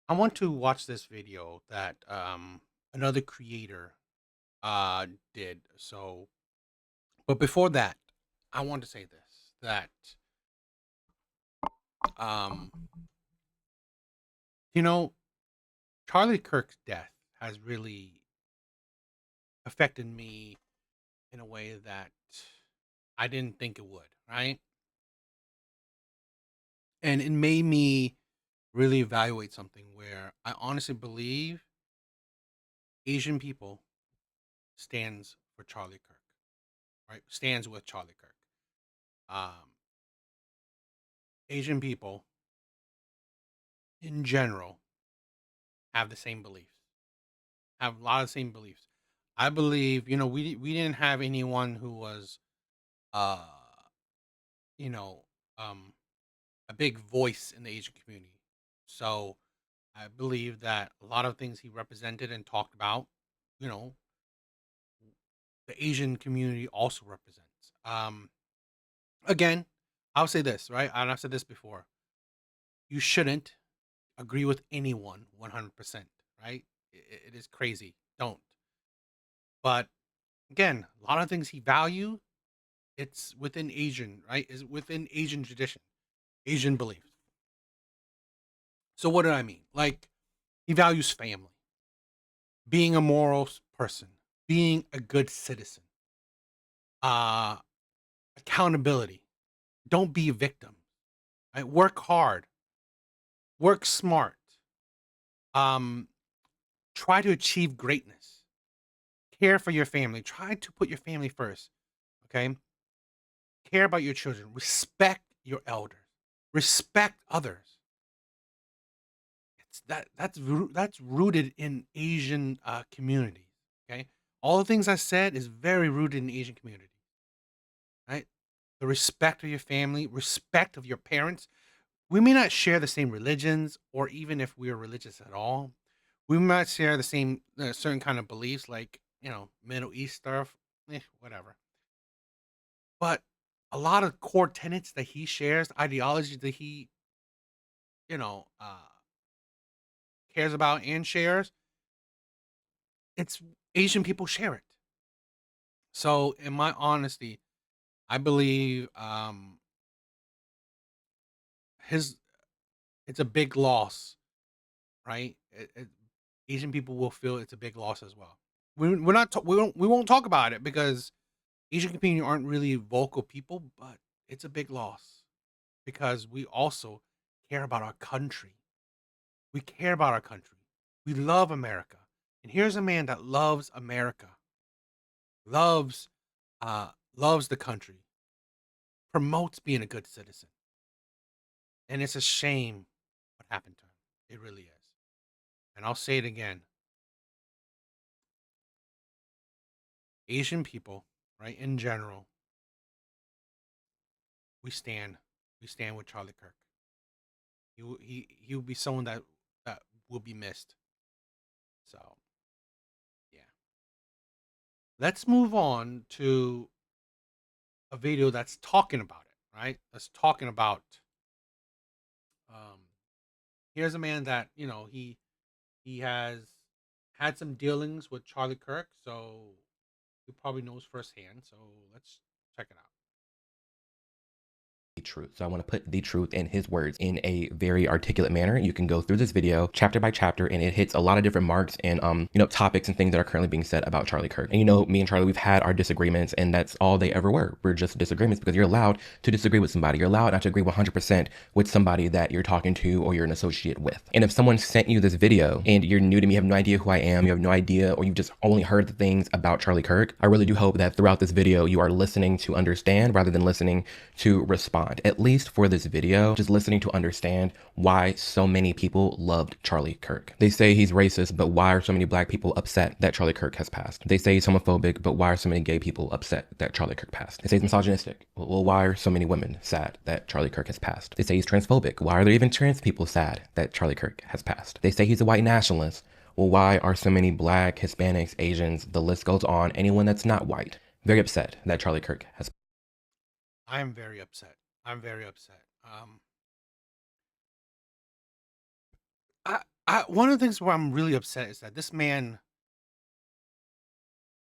I want to watch this video that another creator uh did. But before that, I want to say this that um you know, Charlie Kirk's death has really affected me in a way that I didn't think it would, right? And it made me really evaluate something where I honestly believe Asian people stands for Charlie Kirk, right? Stands with Charlie Kirk. Um Asian people in general have the same beliefs, have a lot of the same beliefs. I believe, we didn't have anyone who was, uh, you know, um, a big voice in the Asian community. So I believe that a lot of things he represented and talked about, you know, the Asian community also represents. Again, I'll say this, right? And I've said this before. You shouldn't agree with anyone 100%, right? It is crazy. Don't. But again, a lot of things he value, it's within Asian, right? Is within Asian tradition, Asian beliefs. So what do I mean? Like he values family, being a moral person, being a good citizen, uh, accountability. Don't be a victim. Right? Work hard, work smart. Um, try to achieve greatness. Care for your family. Try to put your family first. Okay. Care about your children. Respect your elders. Respect others. That's rooted in Asian, communities, okay? All the things I said is very rooted in Asian community, right? The respect of your family, respect of your parents. We may not share the same religions or even if we are religious at all. We might share the same, certain kind of beliefs like, Middle East stuff, whatever. But a lot of core tenets that he shares, ideology that he, you know, uh, cares about and shares, it's Asian people share it. So, in my honesty, I believe his it's a big loss, right? Asian people will feel it's a big loss as well. We're not we won't talk about it because Asian community aren't really vocal people, but it's a big loss because we also care about our country. We care about our country. We love America, and here's a man that loves America, loves loves the country, promotes being a good citizen. And it's a shame what happened to him. It really is. And I'll say it again. Asian people, right, in general, we stand. We stand with Charlie Kirk. He will be someone that will be missed. So yeah. Let's move on to a video that's talking about it, right? That's talking about um here's a man that, he has had some dealings with Charlie Kirk, so he probably knows firsthand. So let's check it out. Truth. So I want to put the truth in his words in a very articulate manner. You can go through this video chapter by chapter and it hits a lot of different marks and topics and things that are currently being said about Charlie Kirk. And me and Charlie, we've had our disagreements and that's all they ever were. We're just disagreements because you're allowed to disagree with somebody. You're allowed not to agree 100% with somebody that you're talking to or you're an associate with. And if someone sent you this video and you're new to me, you have no idea who I am, you have no idea, or you've just only heard the things about Charlie Kirk, I really do hope that throughout this video, you are listening to understand rather than listening to respond. At least for this video, just listening to understand why so many people loved Charlie Kirk. They say he's racist, but why are so many black people upset that Charlie Kirk has passed? They say he's homophobic, but why are so many gay people upset that Charlie Kirk passed? They say he's misogynistic. Well, why are so many women sad that Charlie Kirk has passed? They say he's transphobic. Why are there even trans people sad that Charlie Kirk has passed? They say he's a white nationalist. Well, why are so many black, Hispanics, Asians, the list goes on, anyone that's not white, very upset that Charlie Kirk has I'm very upset. I'm very upset. I One of the things where I'm really upset is that this man,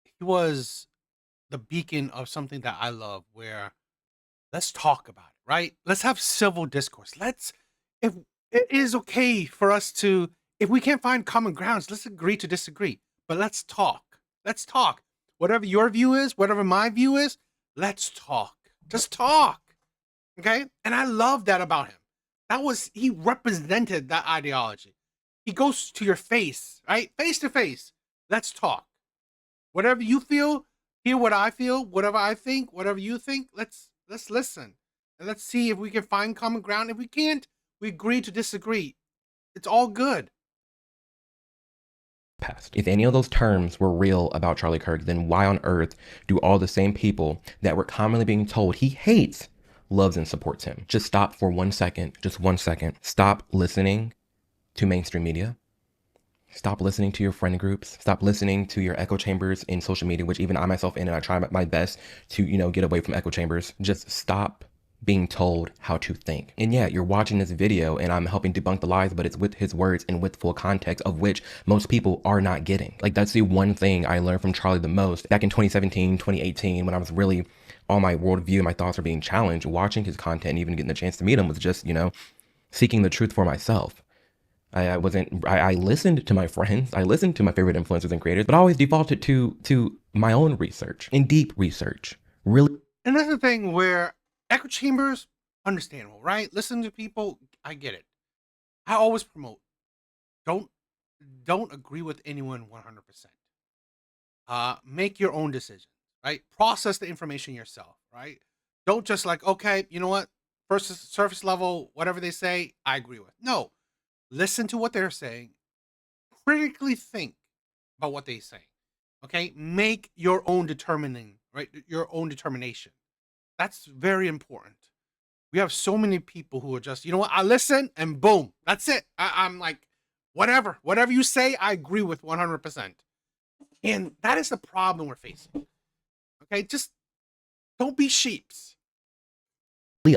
he was the beacon of something that I love, where let's talk about it, right? Let's have civil discourse. If it is okay for us to, if we can't find common grounds, let's agree to disagree, but let's talk. Let's talk. Whatever your view is, whatever my view is, let's talk. Just talk. Okay. And I love that about him. He represented that ideology. He goes to your face, right? Face to face. Let's talk. Whatever you feel, hear what I feel, whatever I think, whatever you think, let's listen. And let's see if we can find common ground. If we can't, we agree to disagree. It's all good. Past. If any of those terms were real about Charlie Kirk, then why on earth do all the same people that were commonly being told he hates loves and supports him? Just stop for 1 second, just 1 second. Stop listening to mainstream media. Stop listening to your friend groups. Stop listening to your echo chambers in social media, which even I myself in, and I try my best to, get away from echo chambers. Just stop being told how to think. And yeah, you're watching this video and I'm helping debunk the lies, but it's with his words and with full context, of which most people are not getting. Like, that's the one thing I learned from Charlie the most back in 2017, 2018, when I was really, all my worldview and my thoughts were being challenged. Watching his content and even getting the chance to meet him was just, seeking the truth for myself. I listened to my friends, I listened to my favorite influencers and creators, but I always defaulted to my own research and deep research. Really. And that's the thing where echo chambers, understandable, right? Listen to people, I get it. I always promote don't don't agree with anyone 100%. Make your own decisions, right? Process the information yourself, right? Don't just like, okay, you know what? First surface level, whatever they say, I agree with. No, listen to what they're saying, critically think about what they say. Okay, make your own determining, right? Your own determination. That's very important. We have so many people who are just, you know what? I listen and boom, that's it. I'm like, whatever you say, I agree with 100%. And that is the problem we're facing. Okay, just don't be sheeps.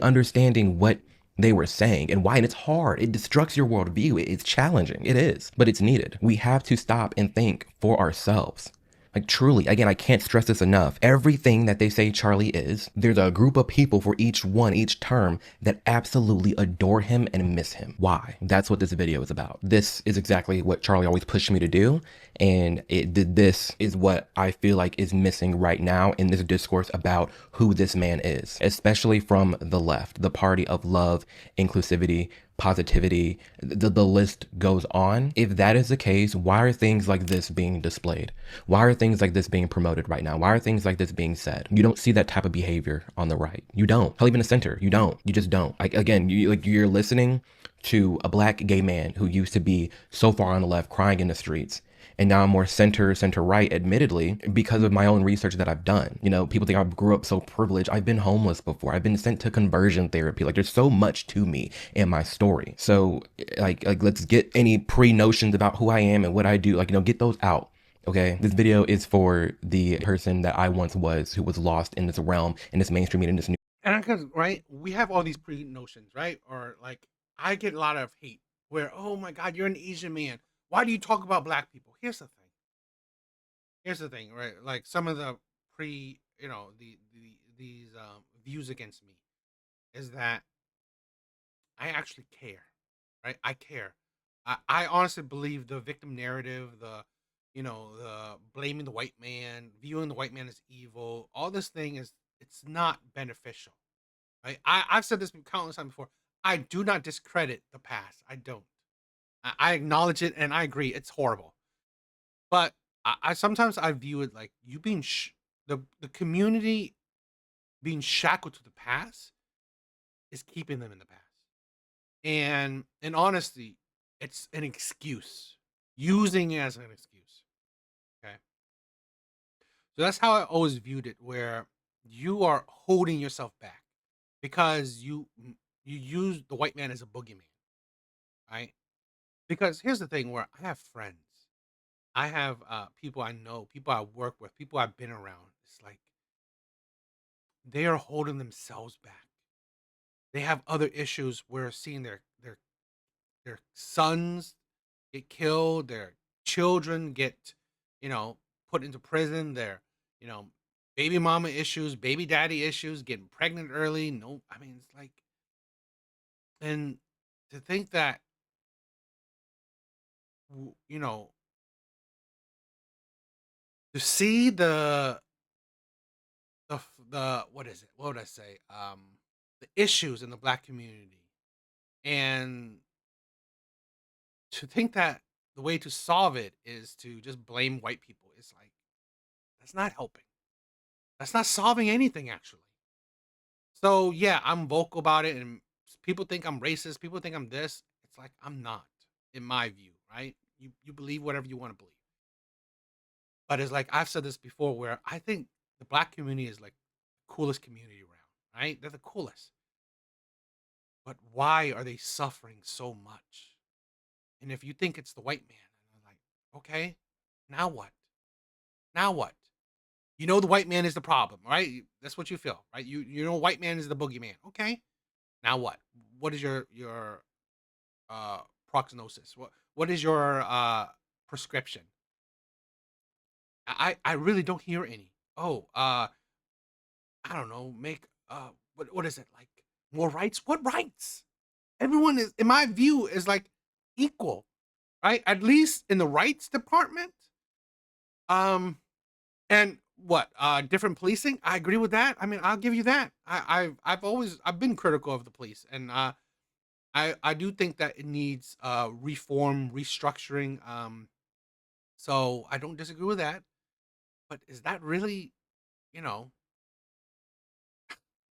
Understanding what they were saying and why. And it's hard. It destructs your worldview. It's challenging. It is, but it's needed. We have to stop and think for ourselves. Like, truly, again, I can't stress this enough. Everything that they say Charlie is, there's a group of people for each one, each term, that absolutely adore him and miss him. Why? That's what this video is about. This is exactly what Charlie always pushed me to do. And this is what I feel like is missing right now in this discourse about who this man is, especially from the left, the party of love, inclusivity, positivity, the list goes on. If that is the case, why are things like this being displayed? Why are things like this being promoted right now? Why are things like this being said? You don't see that type of behavior on the right. You don't. Hell, even the center, you don't. You just don't. Like, again, you're listening to a black gay man who used to be so far on the left crying in the streets, and now I'm more center right, admittedly, because of my own research that I've done. People think I grew up so privileged. I've been homeless before. I've been sent to conversion therapy. Like, there's so much to me and my story. So like let's get any pre-notions about who I am and what I do, get those out. Okay, this video is for the person that I once was, who was lost in this realm, in this mainstream media, in this new. And because, right, we have all these pre notions, right? Or like, I get a lot of hate where, oh my God, you're an Asian man. Why do you talk about black people? Here's the thing. Here's the thing, right? Like some of the these views against me is that I actually care, right? I care. I honestly believe the victim narrative, the blaming the white man, viewing the white man as evil, all this thing it's not beneficial, right? I've said this countless times before. I do not discredit the past. I don't. I acknowledge it and I agree it's horrible. But I sometimes I view it like you being the community being shackled to the past is keeping them in the past. And in honesty, it's an excuse. Using it as an excuse. Okay. So that's how I always viewed it, where you are holding yourself back because you use the white man as a boogeyman, right? Because here's the thing, where I have friends. I have people I know, people I work with, people I've been around. It's like they are holding themselves back. They have other issues where seeing their sons get killed, their children get, put into prison, their, you know, baby mama issues, baby daddy issues, getting pregnant early. No, I mean, it's like, and to think that, w- you know, to see the what is it? What would I say? The issues in the black community, and to think that the way to solve it is to just blame white people. It's like that's not helping. That's not solving anything actually. So yeah, I'm vocal about it, and people think I'm racist. People think I'm this. It's like I'm not, in my view, right? You believe whatever you want to believe, but it's like I've said this before, where I think the black community is like the coolest community around, right? They're the coolest, but why are they suffering so much? And if you think it's the white man, and I'm like, okay, now what? Now what? You know the white man is the problem, right? That's what you feel, right? You know white man is the boogeyman. Okay. Now what? What is your uh prognosis? What is your prescription? I really don't hear any. Oh, I don't know, make what is it? Like more rights? What rights? Everyone is, in my view, is like equal, right? At least in the rights department. Um And what? Different policing? I agree with that. I mean, I'll give you that. I've been critical of the police, and I do think that it needs reform, restructuring. So I don't disagree with that. But is that really, you know,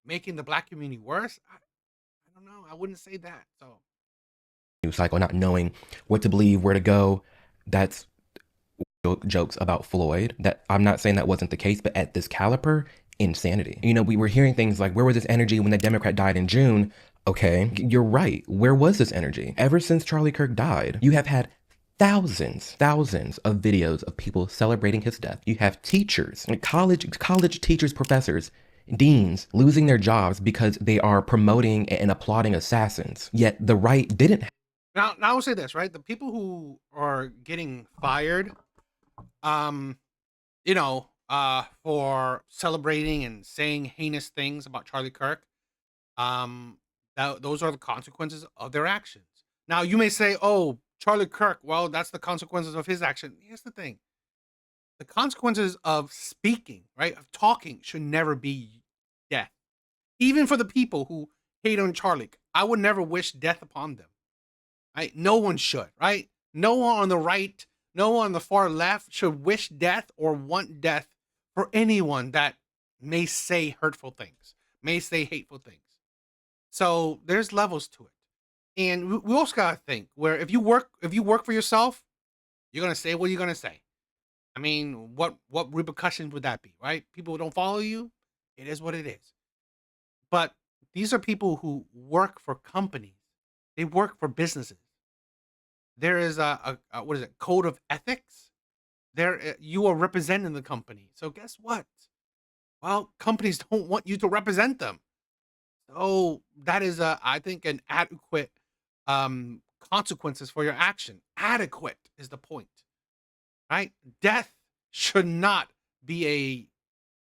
making the black community worse? I don't know. I wouldn't say that. So News cycle, not knowing what to believe, where to go. That's jokes about Floyd. That I'm not saying that wasn't the case, but at this caliber, insanity. You know, we were hearing things like, where was this energy when the Democrat died in June? Okay, you're right. Where was this energy? Ever since Charlie Kirk died, you have had thousands of videos of people celebrating his death. You have teachers, like college teachers, professors, deans losing their jobs because they are promoting and applauding assassins. Yet the right didn't. now I will say this, right? The people who are getting fired, um, for celebrating and saying heinous things about Charlie Kirk, um, those are the consequences of their actions. Now, you may say, "Oh, Charlie Kirk, well, that's the consequences of his action." Here's the thing: the consequences of speaking, right, of talking, should never be death. Even for the people who hate on Charlie, I would never wish death upon them. Right? No one should. Right? No one on the right, no one on the far left should wish death or want death for anyone that may say hurtful things, may say hateful things. So there's levels to it. And we also gotta think, where if you work for yourself, you're gonna say what you're gonna say. I mean, what repercussions would that be, right? People don't follow you, it is what it is. But these are people who work for companies. They work for businesses. There is a what is it? Code of ethics. There you are representing the company. So guess what? Well, companies don't want you to represent them. So that is I think an adequate consequences for your action. Adequate is the point, right? Death should not be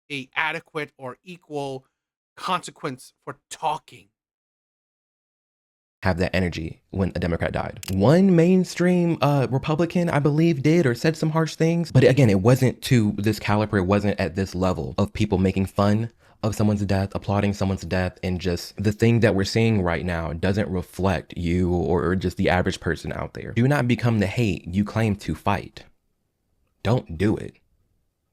a adequate or equal consequence for talking. Have that energy when a Democrat died. One mainstream Republican, I believe, did or said some harsh things. But again, it wasn't to this caliber. It wasn't at this level of people making fun of someone's death, applauding someone's death, and just the thing that we're seeing right now doesn't reflect you or just the average person out there. Do not become the hate you claim to fight. Don't do it.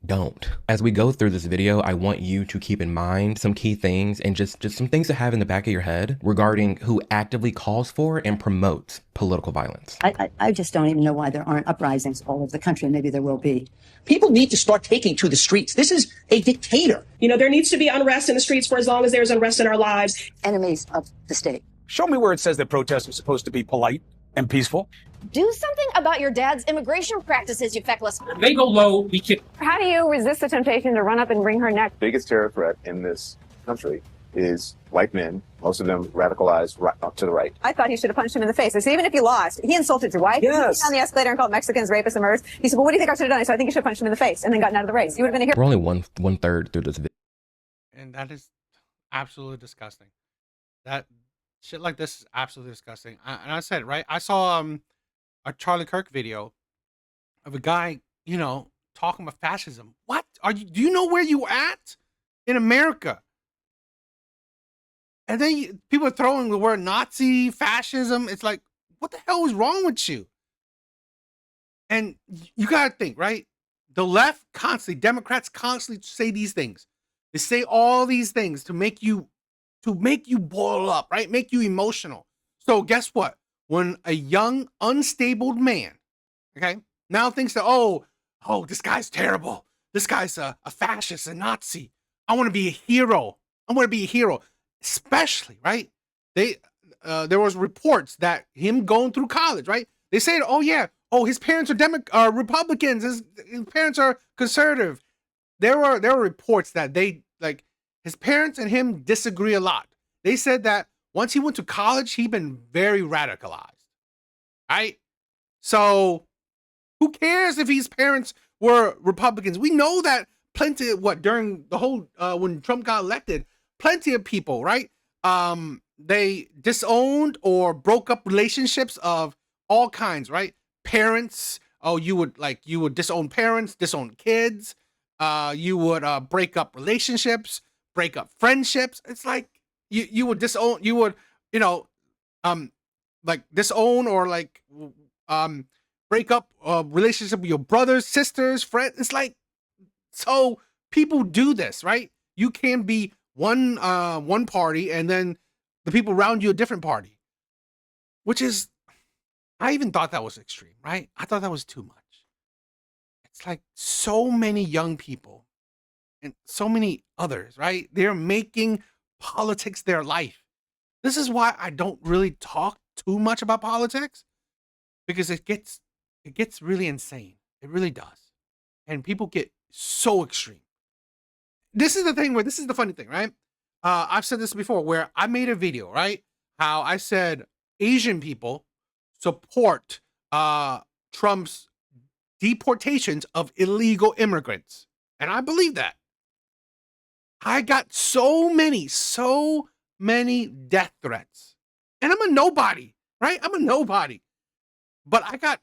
Don't. As we go through this video, I want you to keep in mind some key things and just some things to have in the back of your head regarding who actively calls for and promotes political violence. I just don't even know why there aren't uprisings all over the country. Maybe there will be. People need to start taking to the streets. This is a dictator. You know, there needs to be unrest in the streets for as long as there's unrest in our lives. Enemies of the state. Show me where it says that protests are supposed to be polite and peaceful. Do something about your dad's immigration practices, you feckless. They go low, we kick. How do you resist the temptation to run up and wring her neck? Biggest terror threat in this country is white men, most of them radicalized right up to the right. I thought he should have punched him in the face. I said, even if you lost, he insulted your wife. Yes. He came down the escalator and called Mexicans rapists and murderers. He said, well, what do you think I should have done? I said, I think you should have punched him in the face and then gotten out of the race. You would have been a hero. We're only one third through this video. And that is absolutely disgusting. That shit like this is absolutely disgusting. And I said it, right? I saw a Charlie Kirk video of a guy, you know, talking about fascism. What are you? Do you know where you at in America? And then people are throwing the word Nazi, fascism. It's like, what the hell is wrong with you? And you got to think, right? The left constantly, Democrats constantly say these things. They say all these things to make you boil up, right? Make you emotional. So guess what? When a young, unstable man, okay, now thinks that, oh, this guy's terrible. This guy's a fascist, a Nazi. I want to be a hero. I want to be a hero. Especially, right? There was reports that him going through college, right? They said, oh yeah, his parents are Republicans. His parents are conservative. There were reports that his parents and him disagree a lot. They said that once he went to college, he'd been very radicalized, right? So who cares if his parents were Republicans? We know that during the whole when Trump got elected, plenty of people, right? They disowned or broke up relationships of all kinds, right? Parents, you would disown parents, disown kids. You would break up relationships, break up friendships. It's like you would disown, disown or break up relationship with your brothers, sisters, friends. It's like, so people do this, right? You can be one party and then the people around you a different party, which is, I even thought that was extreme, right? I thought that was too much. It's like so many young people and so many others, right? They're making politics their life. This is why I don't really talk too much about politics, because it gets really insane. It really does. And people get so extreme. This is the funny thing, right? I've said this before where I made a video, right? How I said Asian people support Trump's deportations of illegal immigrants. And I believe that. I got so many death threats. And I'm a nobody, right? I'm a nobody. But I got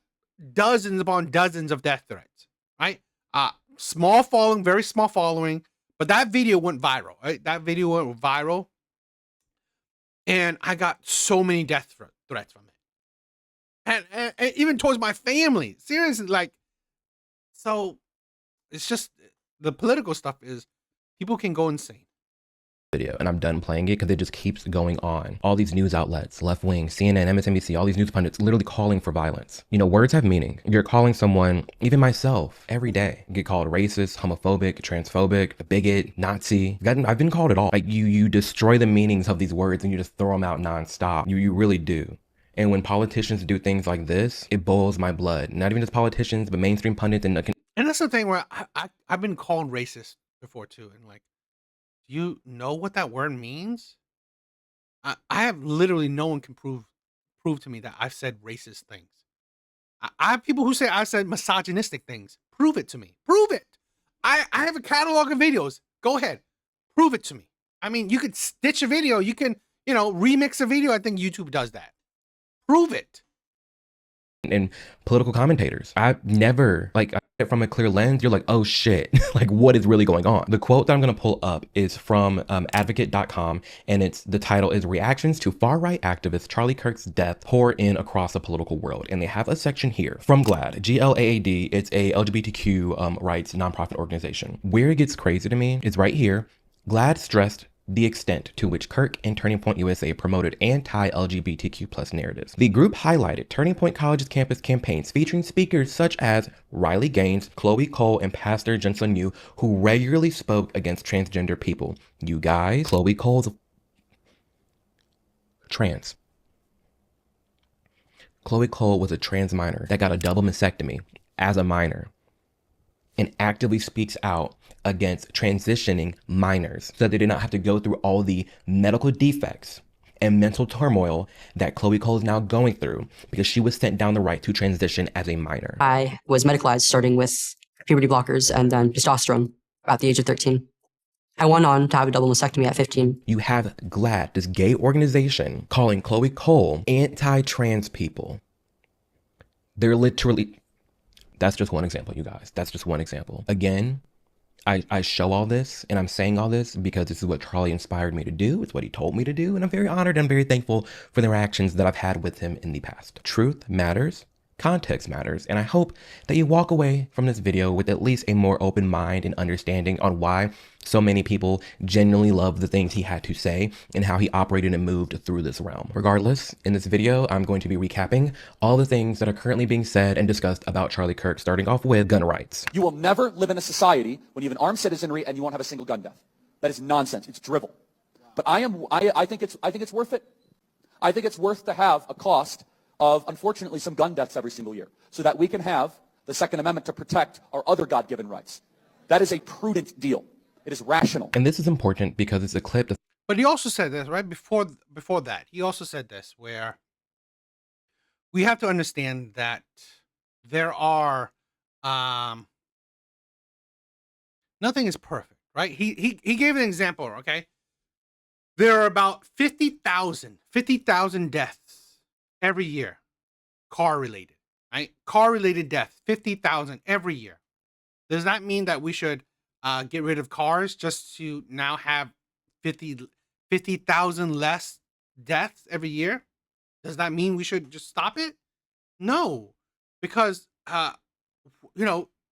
dozens upon dozens of death threats, right? Small following, very small following. But that video went viral, right? That video went viral. And I got so many death threats from it. And even towards my family. Seriously, so it's just, the political stuff is, people can go insane. Video, and I'm done playing it because it just keeps going on. All these news outlets, left wing, CNN, MSNBC, all these news pundits literally calling for violence. You know, words have meaning. You're calling someone, even myself, every day, get called racist, homophobic, transphobic, a bigot, Nazi. I've been called it all. Like you destroy the meanings of these words and you just throw them out nonstop. You really do. And when politicians do things like this, it boils my blood. Not even just politicians, but mainstream pundits and that's the thing where I've been called racist before too, and do you know what that word means? I have literally no one can prove to me that I've said racist things. I have people who say I said misogynistic things. Prove it to me. Prove it. I have a catalog of videos. Go ahead. Prove it to me. I mean, you could stitch a video. You can, remix a video. I think YouTube does that. Prove it. and political commentators. I've never, from a clear lens, you're like, oh shit, what is really going on? The quote that I'm going to pull up is from advocate.com, and the title is Reactions to Far-Right Activist Charlie Kirk's Death Pour In Across the Political World. And they have a section here from GLAAD, G-L-A-A-D. It's a LGBTQ rights nonprofit organization. Where it gets crazy to me is right here. GLAAD stressed the extent to which Kirk and Turning Point USA promoted anti-LGBTQ+ narratives. The group highlighted Turning Point College's campus campaigns featuring speakers such as Riley Gaines, Chloe Cole, and Pastor Jensen Yu, who regularly spoke against transgender people. You guys, Chloe Cole's trans. Chloe Cole was a trans minor that got a double mastectomy as a minor. and actively speaks out against transitioning minors so that they did not have to go through all the medical defects and mental turmoil that Chloe Cole is now going through because she was sent down the right to transition as a minor. I was medicalized starting with puberty blockers and then testosterone at the age of 13. I went on to have a double mastectomy at 15. You have GLAAD, this gay organization, calling Chloe Cole anti-trans people. They're literally, that's just one example, you guys. That's just one example. Again, I show all this and I'm saying all this because this is what Charlie inspired me to do. It's what he told me to do. And I'm very honored and very thankful for the interactions that I've had with him in the past. Truth matters. Context matters, and I hope that you walk away from this video with at least a more open mind and understanding on why so many people genuinely love the things he had to say and how he operated and moved through this realm. Regardless, in this video, I'm going to be recapping all the things that are currently being said and discussed about Charlie Kirk, starting off with gun rights. You will never live in a society when you have an armed citizenry and you won't have a single gun death. That is nonsense. It's drivel. But I think it's worth it. I think it's worth to have a cost of, unfortunately, some gun deaths every single year so that we can have the Second Amendment to protect our other God-given rights. That is a prudent deal. It is rational. And this is important because it's a clip. But he also said this, right? Before that, he also said this, where we have to understand that there are, nothing is perfect, right? He gave an example, okay? There are about 50,000 deaths every year, car-related, right? Car-related deaths, 50,000 every year. Does that mean that we should get rid of cars just to now have 50,000 less deaths every year? Does that mean we should just stop it? No, because,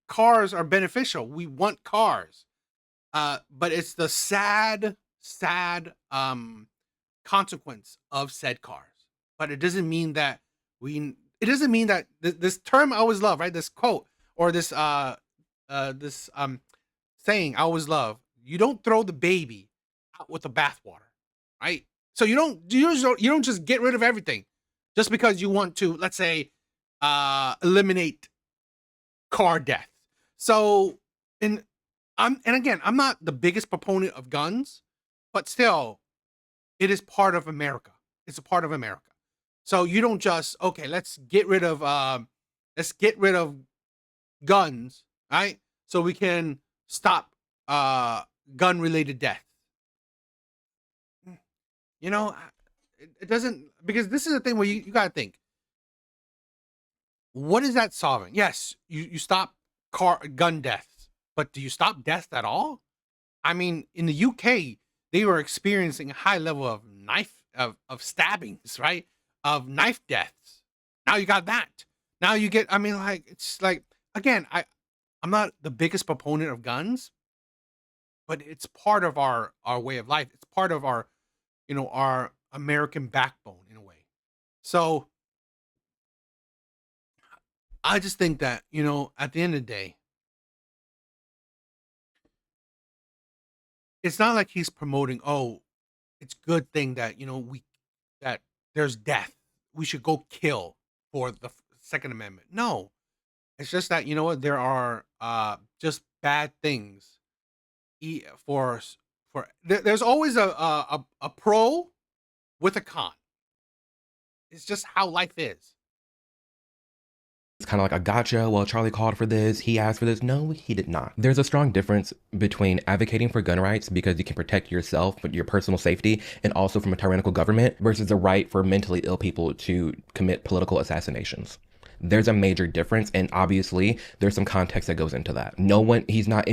cars are beneficial. We want cars. But it's the sad consequence of said cars. But it doesn't mean that this term I always love, right? This quote or this saying I always love, you don't throw the baby out with the bathwater, right? So you don't just get rid of everything just because you want to, let's say, eliminate car death. So again, I'm not the biggest proponent of guns, but still, it is part of America. It's a part of America. So you don't just, okay, let's get rid of guns, right? So we can stop gun related death. It doesn't, because this is the thing where you gotta think, what is that solving? Yes, you stop gun deaths, but do you stop deaths at all? I mean, in the UK, they were experiencing a high level of of stabbings, right? Of knife deaths. Now you got that. Now you get, it's like, again, I'm not the biggest proponent of guns, but it's part of our way of life. It's part of our, our American backbone in a way. So I just think that, at the end of the day, it's not like he's promoting, oh, it's good thing that, that there's death. We should go kill for the Second Amendment. No, it's just that, there are just bad things there's always a pro with a con. It's just how life is. It's kind of like a gotcha. Well, Charlie called for this. He asked for this. No, he did not. There's a strong difference between advocating for gun rights because you can protect yourself, but your personal safety, and also from a tyrannical government versus the right for mentally ill people to commit political assassinations. There's a major difference, and obviously there's some context that goes into that. He's not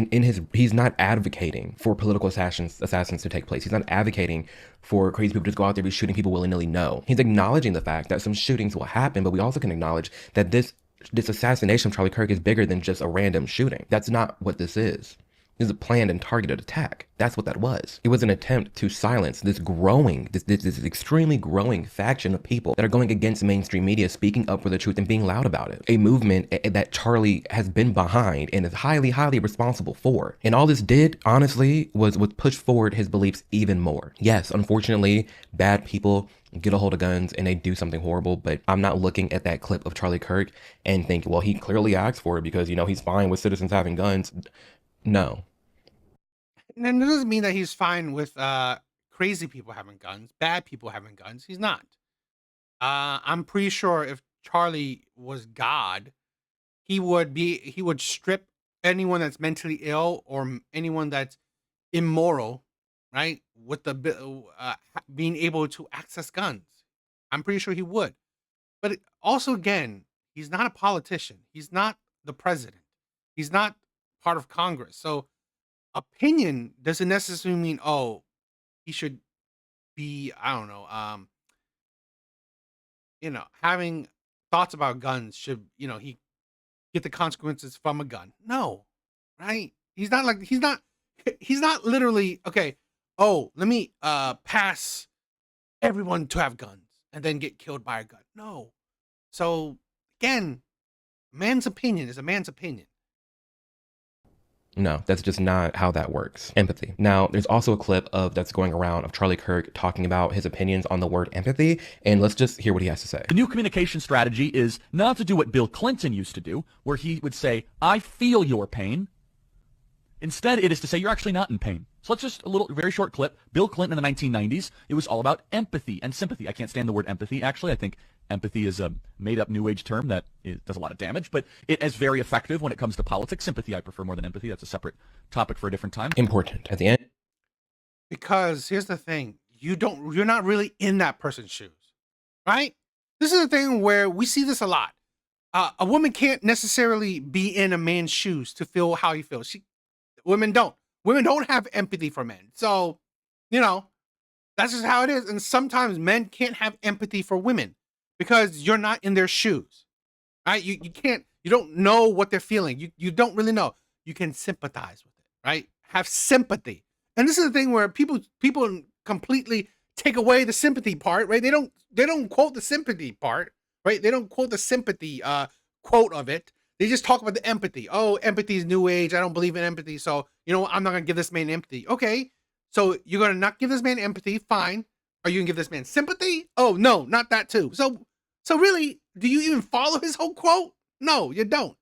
advocating for political assassins to take place. He's not advocating for crazy people to just go out there and be shooting people willy-nilly. No. He's acknowledging the fact that some shootings will happen, but we also can acknowledge that this assassination of Charlie Kirk is bigger than just a random shooting. That's not what this is. It was a planned and targeted attack. That's what that was. It was an attempt to silence this growing, this extremely growing faction of people that are going against mainstream media, speaking up for the truth and being loud about it. A movement that Charlie has been behind and is highly, highly responsible for. And all this did, honestly, was push forward his beliefs even more. Yes, unfortunately, bad people get a hold of guns and they do something horrible, but I'm not looking at that clip of Charlie Kirk and think, well, he clearly asked for it because, you know, he's fine with citizens having guns. No. And it doesn't mean that he's fine with crazy people having guns, bad people having guns. He's not. I'm pretty sure if Charlie was God, he would strip anyone that's mentally ill or anyone that's immoral, right? With being able to access guns. I'm pretty sure he would. But also, again, he's not a politician. He's not the president. He's not part of Congress. So opinion doesn't necessarily mean, oh, he should be, I don't know, having thoughts about guns should, he get the consequences from a gun. No, right? He's not literally, okay, oh, let me pass everyone to have guns and then get killed by a gun. No. So again, man's opinion is a man's opinion. No, that's just not how that works. Empathy. Now, there's also a clip that's going around of Charlie Kirk talking about his opinions on the word empathy, and let's just hear what he has to say. The new communication strategy is not to do what Bill Clinton used to do, where he would say, I feel your pain. Instead, it is to say you're actually not in pain. So let's just very short clip. Bill Clinton in the 1990s, it was all about empathy and sympathy. I can't stand the word empathy, actually. I think empathy is a made-up New Age term that does a lot of damage, but it is very effective when it comes to politics. Sympathy I prefer more than empathy. That's a separate topic for a different time. Important at the end. Because here's the thing. You're not really in that person's shoes, right? This is the thing where we see this a lot. A woman can't necessarily be in a man's shoes to feel how he feels. Women don't. Women don't have empathy for men. So, that's just how it is. And sometimes men can't have empathy for women because you're not in their shoes, right? You don't know what they're feeling. You don't really know. You can sympathize with it, right? Have sympathy. And this is the thing where people completely take away the sympathy part, right? They don't quote the sympathy part, right? They don't quote the sympathy quote of it. They just talk about the empathy. Oh, empathy is new age. I don't believe in empathy. So, I'm not going to give this man empathy. Okay. So you're going to not give this man empathy. Fine. Are you going to give this man sympathy? Oh, no, not that too. So really, do you even follow his whole quote? No, you don't.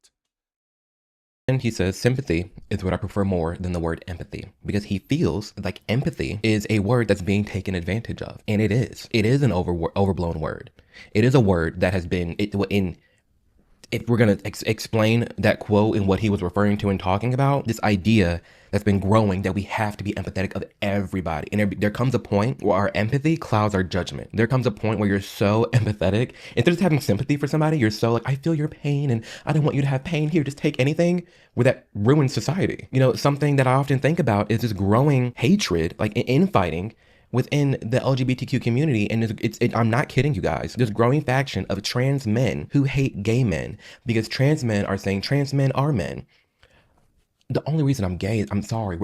And he says, sympathy is what I prefer more than the word empathy, because he feels like empathy is a word that's being taken advantage of. And it is. It is an overblown word. It is a word that has been, if we're going to explain that quote and what he was referring to and talking about, this idea that's been growing that we have to be empathetic of everybody. And there comes a point where our empathy clouds our judgment. There comes a point where you're so empathetic. Instead of just having sympathy for somebody, you're so like, I feel your pain and I don't want you to have pain here. Just take anything, where that ruins society. Something that I often think about is this growing hatred, like infighting within the LGBTQ community, and I'm not kidding you guys, this growing faction of trans men who hate gay men because trans men are saying trans men are men. The only reason I'm gay, I'm sorry,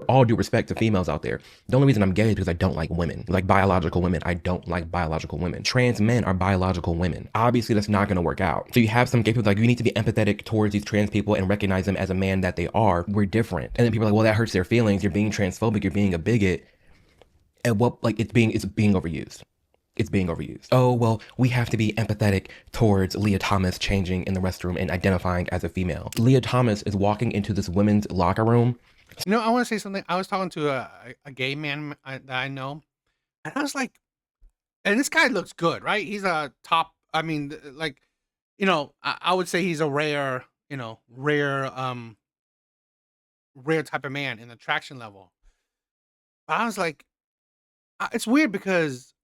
all due respect to females out there, the only reason I'm gay is because I don't like women, like biological women. I don't like biological women. Trans men are biological women. Obviously, that's not going to work out. So you have some gay people like, you need to be empathetic towards these trans people and recognize them as a man that they are. We're different. And then people are like, well, that hurts their feelings. You're being transphobic. You're being a bigot. And it's being overused. It's being overused. Oh, well, we have to be empathetic towards Leah Thomas changing in the restroom and identifying as a female. Leah Thomas is walking into this women's locker room. I want to say something. I was talking to a gay man that I know, and I was like, and this guy looks good, right? He's a top, I would say he's a rare type of man in attraction level. But I was like, it's weird because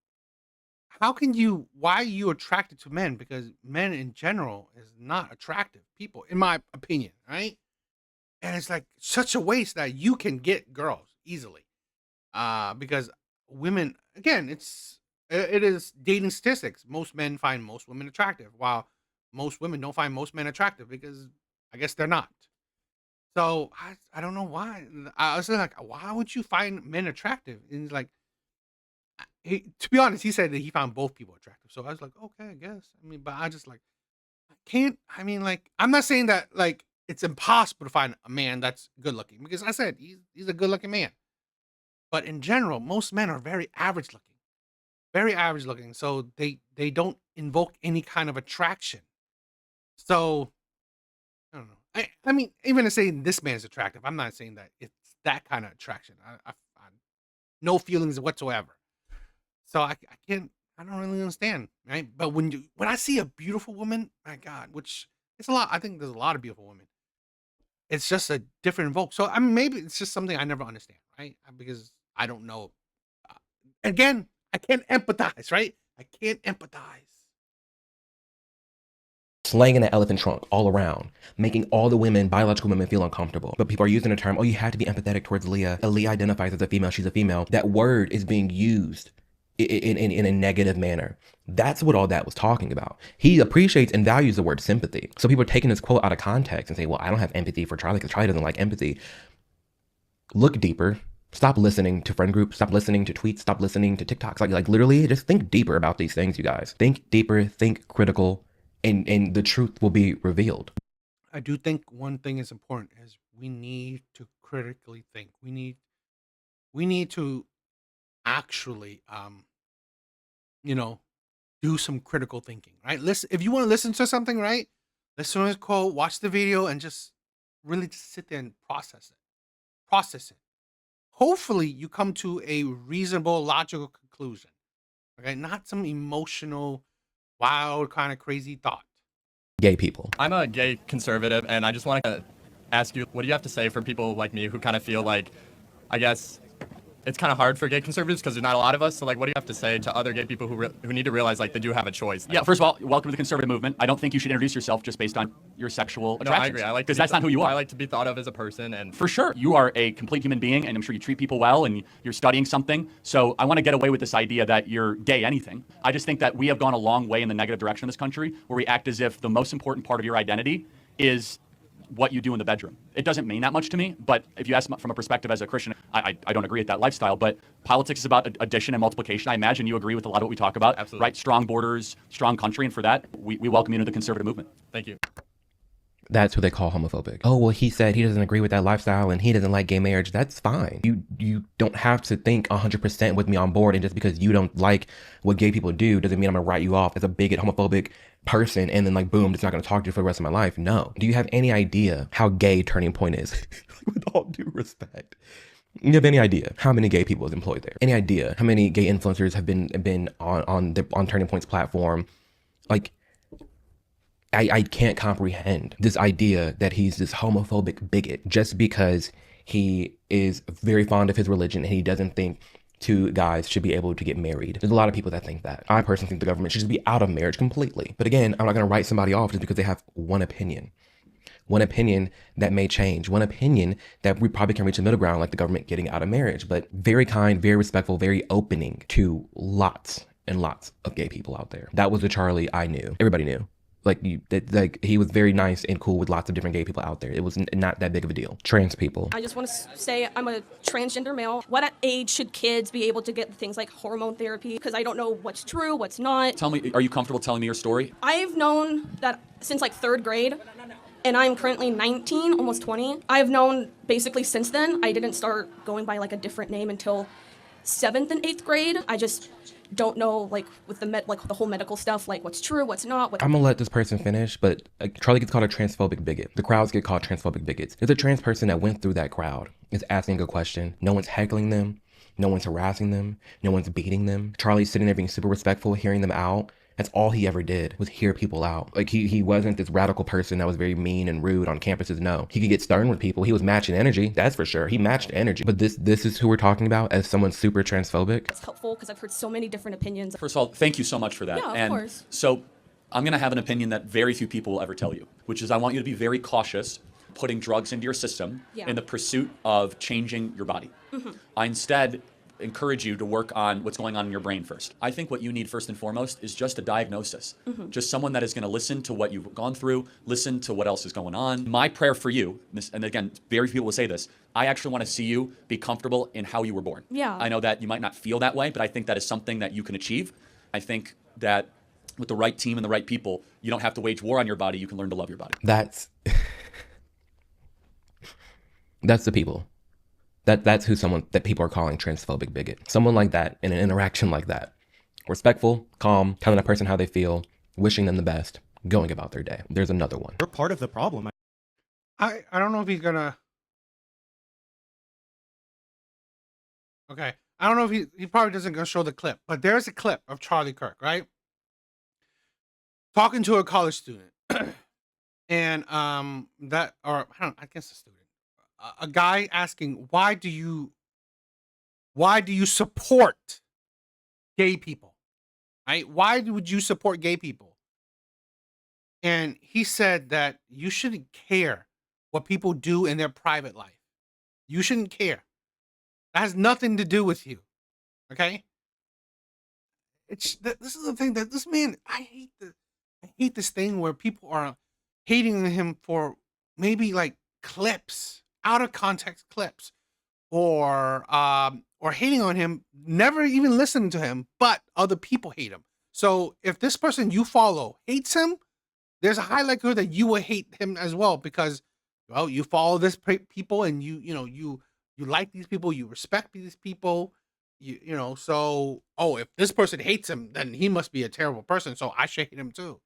why are you attracted to men? Because men in general is not attractive people, in my opinion, right? And it's like such a waste that you can get girls easily. Because women, again, it is dating statistics. Most men find most women attractive, while most women don't find most men attractive because I guess they're not. So I don't know why. I was like, why would you find men attractive? And he's like, to be honest, he said that he found both people attractive. So I was like, okay, I guess. I mean, but I just like can't. I mean, like, I'm not saying that like it's impossible to find a man that's good looking because I said he's a good looking man. But in general, most men are very average looking, very average looking. So they don't invoke any kind of attraction. So I don't know. I mean, even to say this man's attractive, I'm not saying that it's that kind of attraction. I no feelings whatsoever. So I can't. I don't really understand, right? But when I see a beautiful woman, my God, which it's a lot. I think there's a lot of beautiful women. It's just a different invoke. So I mean, maybe it's just something I never understand, right? Because I don't know. Uh, Again, I can't empathize, right? I can't empathize. Slanging that elephant trunk all around, making all the women, biological women, feel uncomfortable. But people are using the term, oh, you have to be empathetic towards Leah. Leah identifies as a female, she's a female. That word is being used in a negative manner. That's what all that was talking about. He appreciates and values the word sympathy. So people are taking this quote out of context and say, well, I don't have empathy for Charlie because Charlie doesn't like empathy. Look deeper. Stop listening to friend groups. Stop listening to tweets. Stop listening to TikToks. Like literally, just think deeper about these things, you guys. Think deeper. Think critical. And the truth will be revealed. I do think one thing is important is we need to critically think. We need to actually you know, do some critical thinking, right? Listen, if you want to listen to something, right? Listen to his quote, watch the video, and just really just sit there and process it. Process it. Hopefully you come to a reasonable, logical conclusion. Okay, not some emotional, wild, kind of crazy thought. Gay people. I'm a gay conservative, and I just want to ask you, what do you have to say for people like me who kind of feel like, I guess, it's kind of hard for gay conservatives because there's not a lot of us. So, like, what do you have to say to other gay people who need to realize, like, they do have a choice? Yeah, first of all, welcome to the conservative movement. I don't think you should introduce yourself just based on your sexual attractions. No, I agree. I like because that's not who you are. I like to be thought of as a person, and for sure, you are a complete human being, and I'm sure you treat people well, and you're studying something. So I want to get away with this idea that you're gay anything. I just think that we have gone a long way in the negative direction in this country, where we act as if the most important part of your identity is what you do in the bedroom. It doesn't mean that much to me, but if you ask from a perspective as a Christian, I don't agree with that lifestyle, but politics is about addition and multiplication. I imagine you agree with a lot of what we talk about. Absolutely. Right? Strong borders, strong country, and for that, we welcome you into the conservative movement. Thank you. That's who they call homophobic. Oh, well, he said he doesn't agree with that lifestyle and he doesn't like gay marriage. That's fine. You don't have to think 100% with me on board, and just because you don't like what gay people do doesn't mean I'm gonna write you off as a bigot, homophobic person and then like boom, just not gonna talk to you for the rest of my life. No. Do you have any idea how gay Turning Point is? With all due respect. You have any idea how many gay people is employed there? Any idea how many gay influencers have been on Turning Point's platform? Like, I can't comprehend this idea that he's this homophobic bigot just because he is very fond of his religion and he doesn't think two guys should be able to get married. There's a lot of people that think that. I personally think the government should just be out of marriage completely. But again, I'm not going to write somebody off just because they have one opinion. One opinion that may change. One opinion that we probably can reach a middle ground, like the government getting out of marriage. But very kind, very respectful, very opening to lots and lots of gay people out there. That was the Charlie I knew. Everybody knew. Like he was very nice and cool with lots of different gay people out there. It was not that big of a deal. Trans people. I just want to say I'm a transgender male. What age should kids be able to get things like hormone therapy? Because I don't know what's true, what's not. Tell me, are you comfortable telling me your story? I've known that since like 3rd grade, and I'm currently 19, almost 20. I've known basically since then. I didn't start going by like a different name until 7th and 8th grade. I just don't know, like, with the whole medical stuff, like what's true, what's not. I'm gonna let this person finish, but Charlie gets called a transphobic bigot. The crowds get called transphobic bigots. There's a trans person that went through that crowd, is asking a question. No one's heckling them. No one's harassing them. No one's beating them. Charlie's sitting there being super respectful, hearing them out. That's all he ever did, was hear people out. Like, he wasn't this radical person that was very mean and rude on campuses. No, he could get stern with people. He was matching energy, that's for sure. He matched energy. But this is who we're talking about as someone super transphobic. It's helpful because I've heard so many different opinions. First of all, thank you so much for that. Yeah, of course. So I'm going to have an opinion that very few people will ever tell you, which is I want you to be very cautious putting drugs into your system in the pursuit of changing your body. I instead encourage you to work on what's going on in your brain first. I think what you need first and foremost is just a diagnosis. Just someone that is going to listen to what you've gone through, listen to what else is going on. My prayer for you, and again, very few people will say this, I actually want to see you be comfortable in how you were born. Yeah. I know that you might not feel that way, but I think that is something that you can achieve. I think that with the right team and the right people, you don't have to wage war on your body. You can learn to love your body. That's the people. That's who someone that people are calling transphobic bigot. Someone like that in an interaction like that. Respectful, calm, telling a person how they feel, wishing them the best, going about their day. There's another one. You're part of the problem. I don't know if he's gonna. Okay, I don't know if he probably doesn't gonna show the clip, but there's a clip of Charlie Kirk, right, talking to a college student, and that, or I guess a student, a guy asking, why do you support gay people, right? Why would you support gay people? And he said that you shouldn't care what people do in their private life. You shouldn't care. That has nothing to do with you. Okay? This is the thing that this man, I hate this thing where people are hating him for maybe like clips, out of context clips, or hating on him, never even listening to him, but other people hate him. So if this person you follow hates him, there's a high likelihood that you will hate him as well, because, well, you follow this people and you like these people, you respect these people, so, oh, if this person hates him, then he must be a terrible person, so I should hate him too.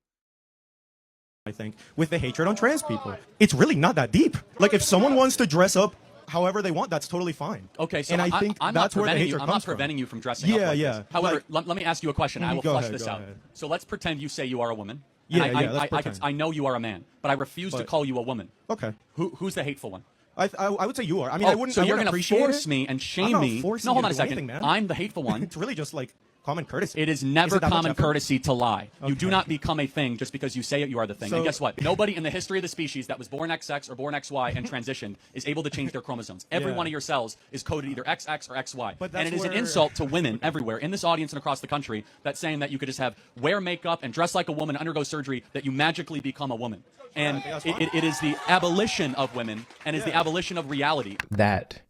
I think with the hatred on trans people, it's really not that deep. Like, if someone wants to dress up however they want, that's totally fine. Okay, so and I think I'm that's not where the preventing hatred you. I'm comes not preventing from. you from dressing up like this. However, like, let me ask you a question. I will go flush ahead, this go out. ahead. So let's pretend you say you are a woman. Yeah, and yeah, let's pretend. I know you are a man, but I refuse to call you a woman. Okay. Who's the hateful one? I would say you are. I mean, I wouldn't. So I you're wouldn't going to appreciate force it. me and I'm shame not me. forcing No, hold you on a to do second. anything, man. I'm the hateful one. It's really just like common courtesy. It is never it that much common effort? courtesy to lie. You do Okay. not become a thing just because you say it, you are the thing. So- And guess what? Nobody in the history of the species that was born XX or born XY and transitioned is able to change their chromosomes. Every Yeah. one of your cells is coded either XX or XY. But And that's it is an where- insult to women everywhere in this audience and across the country that's saying that you could just wear makeup and dress like a woman, undergo surgery, that you magically become a woman. And it is the abolition of women and is the abolition of reality. That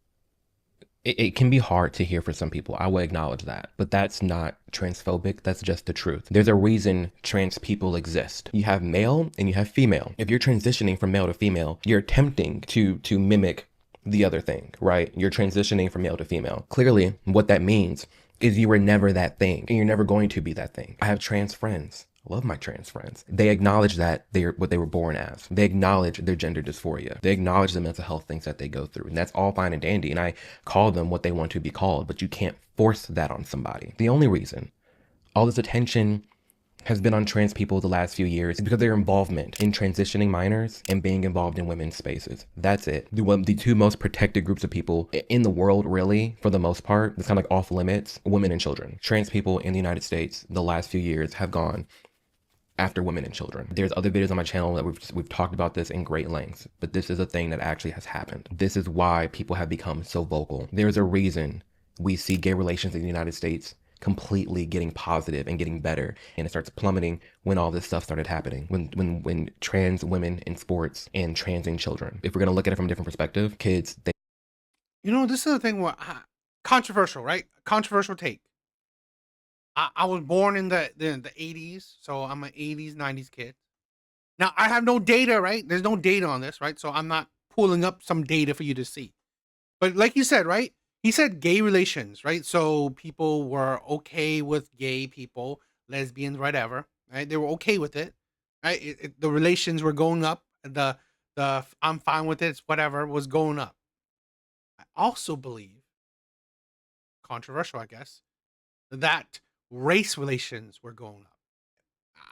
it can be hard to hear for some people. I will acknowledge that. But that's not transphobic. That's just the truth. There's a reason trans people exist. You have male and you have female. If you're transitioning from male to female, you're attempting to mimic the other thing, right? You're transitioning from male to female. Clearly, what that means is you were never that thing and you're never going to be that thing. I have trans friends. I love my trans friends. They acknowledge that they're what they were born as. They acknowledge their gender dysphoria. They acknowledge the mental health things that they go through. And that's all fine and dandy. And I call them what they want to be called, but you can't force that on somebody. The only reason all this attention has been on trans people the last few years is because of their involvement in transitioning minors and being involved in women's spaces. That's it. The two most protected groups of people in the world, really, for the most part, it's kind of like off limits, women and children. Trans people in the United States the last few years have gone after women and children. There's other videos on my channel that we've talked about this in great lengths, but this is a thing that actually has happened. This is why people have become so vocal. There's a reason we see gay relations in the United States completely getting positive and getting better, and it starts plummeting when all this stuff started happening, when trans women in sports and transing children. If we're gonna look at it from a different perspective, kids, they... This is the thing where controversial, right? Controversial take. I was born in the 80s, so I'm an 80s, 90s kid. Now, I have no data, right? There's no data on this, right? So I'm not pulling up some data for you to see. But like you said, right? He said gay relations, right? So people were okay with gay people, lesbians, whatever, right? They were okay with it, right? The relations were going up. The I'm fine with it, whatever, was going up. I also believe, controversial, I guess, that race relations were going up.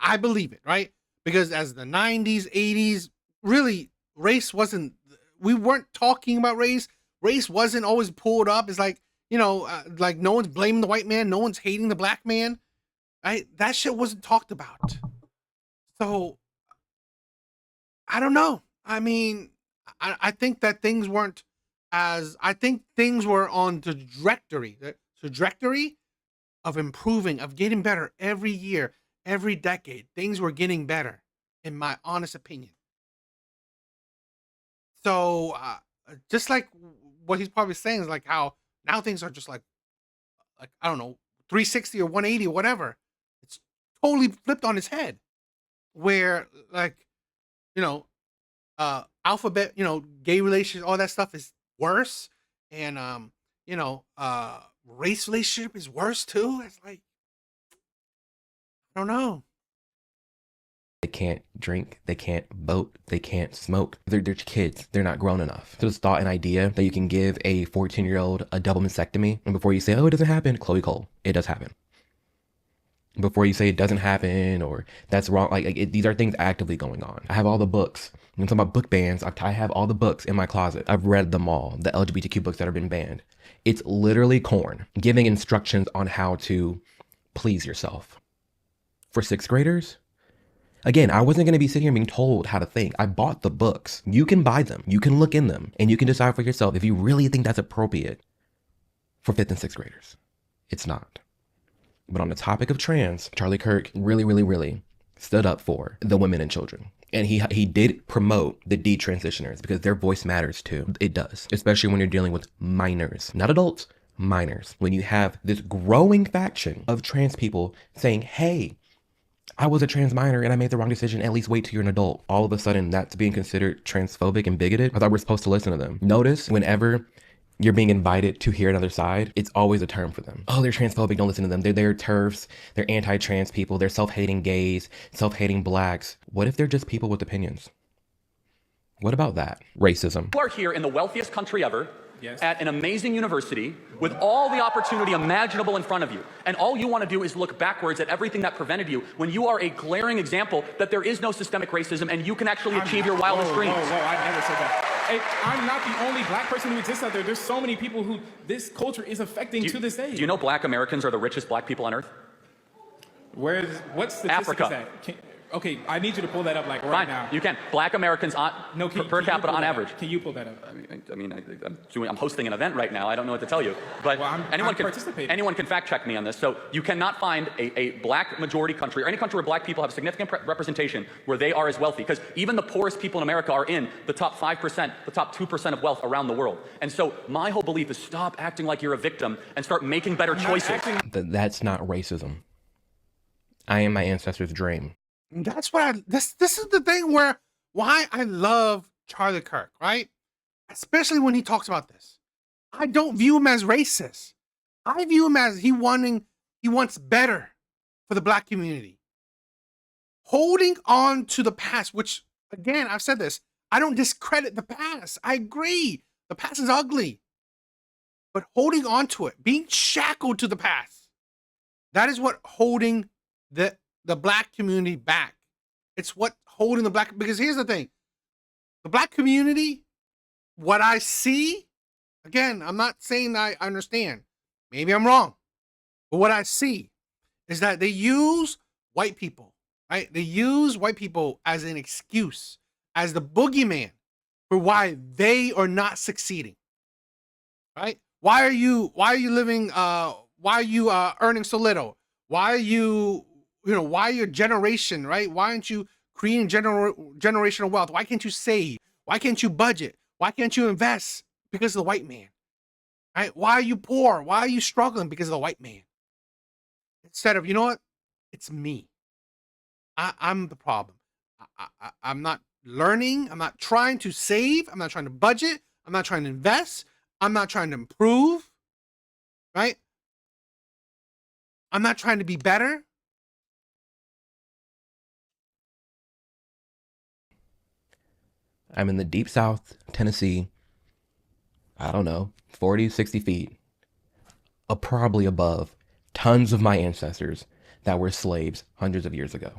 I believe it, right? Because as the 90s, 80s, really, race wasn't, we weren't talking about race. Race wasn't always pulled up. It's like, like no one's blaming the white man. No one's hating the black man. Right? That shit wasn't talked about. So, I don't know. I mean, I think that things weren't I think things were on the trajectory. trajectory of improving, of getting better every year, every decade. Things were getting better, in my honest opinion. So, just like what he's probably saying is like how now things are just like I don't know, 360 or 180 or whatever. It's totally flipped on its head. Where like, you know, alphabet, gay relations, all that stuff is worse, and race relationship is worse too. It's like, I don't know. They can't drink, they can't vote, they can't smoke. They're kids. They're not grown enough. So this thought and idea that you can give a 14-year-old a double mastectomy, and before you say, oh, it doesn't happen, Chloe Cole, it does happen. Before you say it doesn't happen or that's wrong, these are things actively going on. I have all the books. When I'm talking about book bans, I have all the books in my closet. I've read them all, the LGBTQ books that have been banned. It's literally corn, giving instructions on how to please yourself. For 6th graders? Again, I wasn't going to be sitting here being told how to think. I bought the books. You can buy them. You can look in them. And you can decide for yourself if you really think that's appropriate for 5th and 6th graders. It's not. But on the topic of trans, Charlie Kirk really stood up for the women and children. And he did promote the detransitioners because their voice matters too. It does. Especially when you're dealing with minors. Not adults, minors. When you have this growing faction of trans people saying, hey, I was a trans minor and I made the wrong decision, at least wait till you're an adult. All of a sudden, that's being considered transphobic and bigoted. I thought we're supposed to listen to them. Notice whenever you're being invited to hear another side, it's always a term for them. Oh, they're transphobic, don't listen to them. They're TERFs, they're anti-trans people, they're self-hating gays, self-hating blacks. What if they're just people with opinions? What about that? Racism. You are here in the wealthiest country ever, at an amazing university, with all the opportunity imaginable in front of you. And all you want to do is look backwards at everything that prevented you, when you are a glaring example that there is no systemic racism and you can actually achieve your wildest dreams. Whoa, I never said that. Hey, I'm not the only black person who exists out there. There's so many people who this culture is affecting to this day. Do you know black Americans are the richest black people on earth? What statistic is that? Okay, I need you to pull that up right now. You can. Black Americans per capita on average. Can you pull that up? I'm hosting an event right now. I don't know what to tell you. But anyone can fact check me on this. So you cannot find a black majority country or any country where black people have significant representation where they are as wealthy. Because even the poorest people in America are in the top 5%, the top 2% of wealth around the world. And so my whole belief is stop acting like you're a victim and start making better choices. That's not racism. I am my ancestors' dream. That's what this is the thing why I love Charlie Kirk, right? Especially when he talks about this. I don't view him as racist. I view him as he wants better for the black community. Holding on to the past, which again, I've said this, I don't discredit the past. I agree. The past is ugly. But holding on to it, being shackled to the past, that is what holding the black community back. It's what holding the black, because here's the thing. The black community, what I see, again, I'm not saying I understand. Maybe I'm wrong. But what I see is that they use white people, right? They use white people as an excuse, as the boogeyman for why they are not succeeding, right? Why are you living, why are you earning so little? Why are you, why your generation, right? Why aren't you creating generational wealth? Why can't you save? Why can't you budget? Why can't you invest? Because of the white man, right? Why are you poor? Why are you struggling? Because of the white man. Instead of, you know what? It's me. I'm the problem. I'm not learning. I'm not trying to save. I'm not trying to budget. I'm not trying to invest. I'm not trying to improve, right? I'm not trying to be better. I'm in the deep South, Tennessee, I don't know, 40, 60 feet, probably above tons of my ancestors that were slaves hundreds of years ago,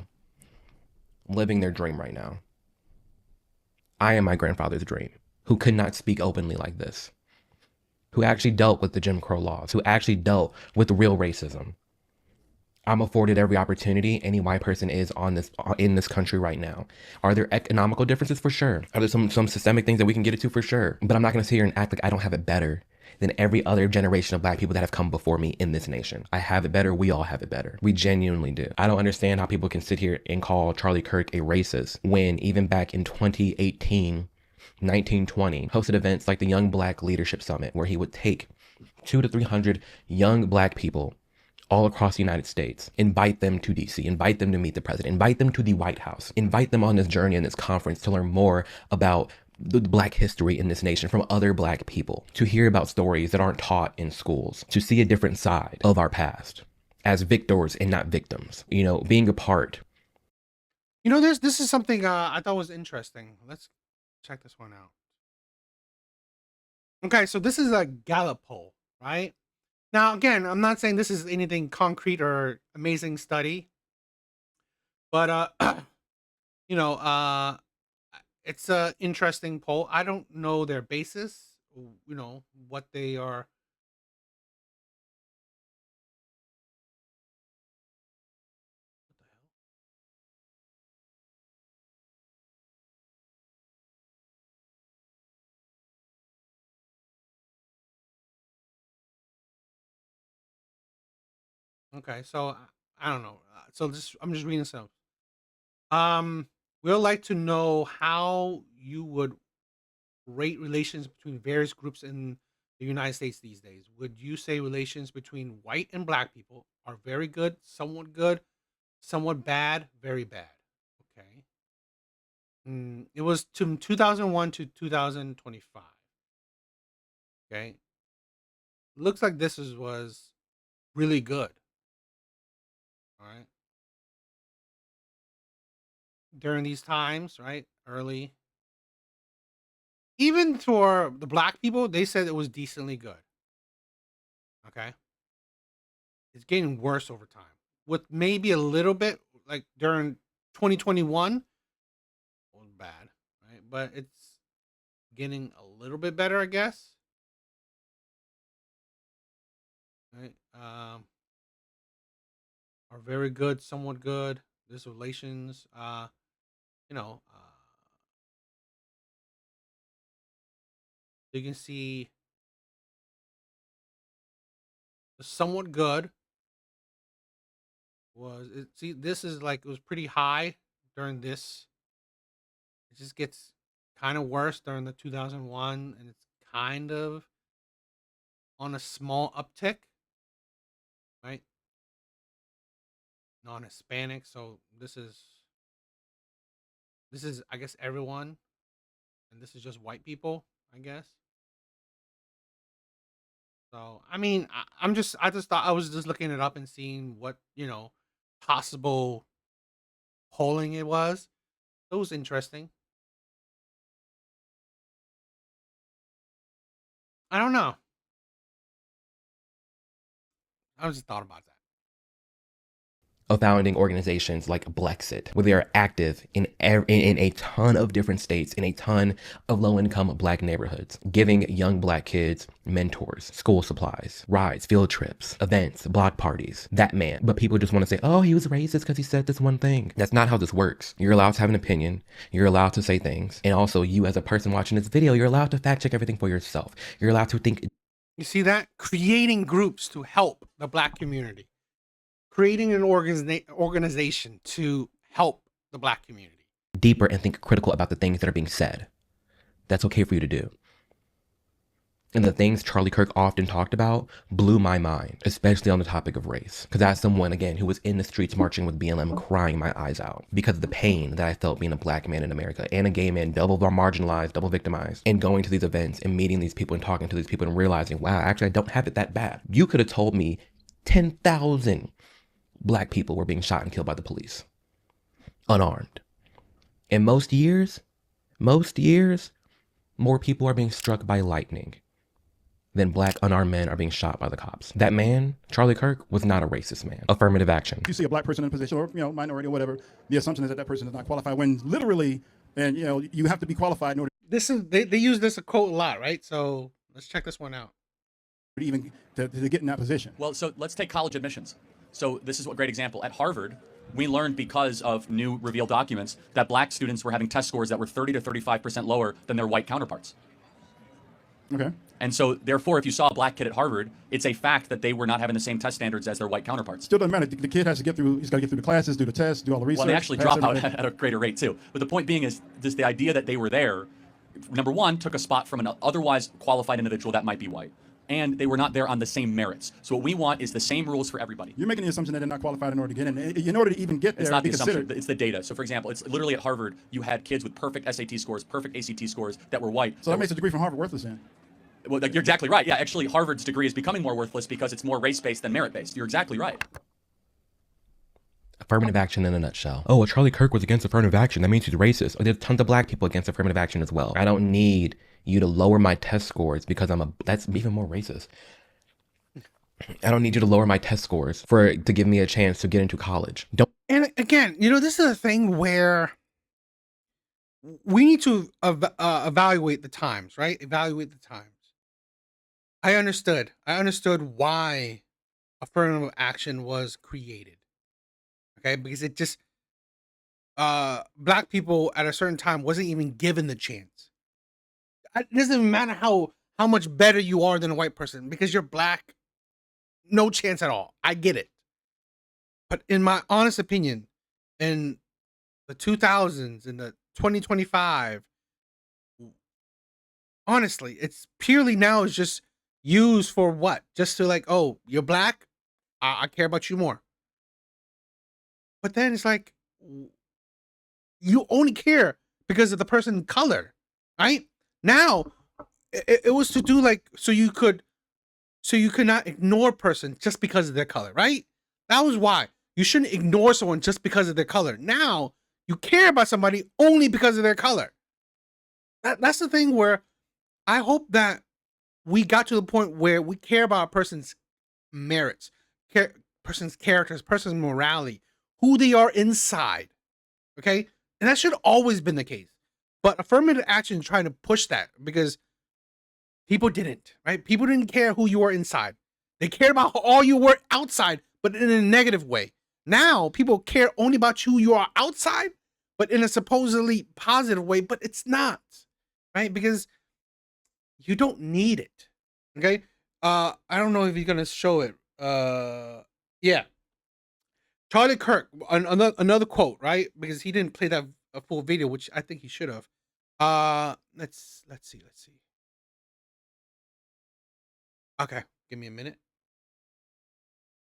living their dream right now. I am my grandfather's dream, who could not speak openly like this, who actually dealt with the Jim Crow laws, who actually dealt with real racism. I'm afforded every opportunity any white person is in this country right now. Are there economical differences? For sure. Are there some systemic things that we can get into? For sure. But I'm not going to sit here and act like I don't have it better than every other generation of black people that have come before me in this nation. I have it better. We all have it better. We genuinely do. I don't understand how people can sit here and call Charlie Kirk a racist when even back in 2018, 1920, hosted events like the Young Black Leadership Summit, where he would take 200 to 300 young black people all across the United States, invite them to DC, invite them to meet the president, invite them to the White House, invite them on this journey in this conference to learn more about the black history in this nation from other black people, to hear about stories that aren't taught in schools, to see a different side of our past as victors and not victims, you know, being a part. You know, this is something I thought was interesting. Let's check this one out. Okay, so this is a Gallup poll, right? Now, again, I'm not saying this is anything concrete or amazing study, but you know, it's a interesting poll. I don't know their basis, you know, what they are. Okay, so I don't know. So just I'm just reading some. We'd like to know how you would rate relations between various groups in the United States these days. Would you say relations between white and black people are very good, somewhat bad, very bad? Okay. It was to 2001 to 2025. Okay. Looks like was really good. All right. During these times, right? Early. Even for the black people, they said it was decently good. Okay. It's getting worse over time. With maybe a little bit like during 2021 was bad, right? But it's getting a little bit better, I guess. Right? Are very good, somewhat good. This relations, you know, you can see the somewhat good was it. See, this is like it was pretty high during this. It just gets kind of worse during the 2001, and it's kind of on a small uptick, right? Non-Hispanic, so this is I guess everyone, and this is just white people, I guess. So I mean, I just thought I was just looking it up and seeing what possible polling it was. It was interesting. I don't know. I just thought about that. Of founding organizations like Blexit, where they are active in a ton of different states, in a ton of low-income black neighborhoods, giving young black kids mentors, school supplies, rides, field trips, events, block parties, that man. But people just want to say, oh, he was racist because he said this one thing. That's not how this works. You're allowed to have an opinion. You're allowed to say things. And also, you as a person watching this video, you're allowed to fact check everything for yourself. You're allowed to think. You see that? Creating groups to help the black community. Creating an organization to help the black community. Deeper and think critical about the things that are being said. That's okay for you to do. And the things Charlie Kirk often talked about blew my mind, especially on the topic of race. Because as someone, again, who was in the streets marching with BLM, crying my eyes out because of the pain that I felt being a black man in America and a gay man, double marginalized, double victimized, and going to these events and meeting these people and talking to these people and realizing, wow, actually, I don't have it that bad. You could have told me 10,000 black people were being shot and killed by the police, unarmed. And most years, more people are being struck by lightning than black unarmed men are being shot by the cops. That man, Charlie Kirk, was not a racist man. Affirmative action. You see a black person in a position, or minority or whatever, the assumption is that that person does not qualify, when literally, and you have to be qualified in order. This is they use this quote a lot, right? So let's check this one out. Even to get in that position. Well, so let's take college admissions. So this is a great example. At Harvard, we learned because of new revealed documents that black students were having test scores that were 30 to 35% lower than their white counterparts. Okay. And so, therefore, if you saw a black kid at Harvard, it's a fact that they were not having the same test standards as their white counterparts. Still doesn't matter. The kid has to get through. He's got to get through the classes, do the tests, do all the research. Well, they actually drop out at a greater rate too. But the point being is just the idea that they were there. Number one, took a spot from an otherwise qualified individual that might be white, and they were not there on the same merits. So what we want is the same rules for everybody. You're making the assumption that they're not qualified in order to get in. In order to even get there, It's not the assumption. considered. It's the data. So, for example, it's literally at Harvard, you had kids with perfect SAT scores, perfect ACT scores that were white. So that makes a degree from Harvard worthless then. Well, you're exactly right. Yeah, actually, Harvard's degree is becoming more worthless because it's more race-based than merit-based. You're exactly right. Affirmative action in a nutshell. Oh, well, Charlie Kirk was against affirmative action. That means he's racist. Oh, there's tons of black people against affirmative action as well. I don't need you to lower my test scores because that's even more racist. I don't need you to lower my test scores to give me a chance to get into college. Don't. And again, this is a thing where we need to evaluate the times, right? Evaluate the times. I understood why affirmative action was created. Okay, because it just black people at a certain time wasn't even given the chance. It doesn't even matter how much better you are than a white person because you're black. No chance at all. I get it. But in my honest opinion, in the 2000s, in the 2025, honestly, it's purely now is just used for what? Just to like, oh, you're black? I care about you more. But then it's like, you only care because of the person's color, right? Now, it was to do like, so you could not ignore a person just because of their color, right? That was why. You shouldn't ignore someone just because of their color. Now, you care about somebody only because of their color. That's the thing where I hope that we got to the point where we care about a person's merits, person's characters, person's morality, who they are inside, okay? And that should always been the case. But affirmative action is trying to push that because people didn't, right? People didn't care who you were inside. They cared about all you were outside, but in a negative way. Now, people care only about who you are outside, but in a supposedly positive way, but it's not, right? Because you don't need it, okay? I don't know if he's going to show it. Yeah. Charlie Kirk, another quote, right? Because he didn't play that a full video, which I think he should have. Let's see. Okay, give me a minute.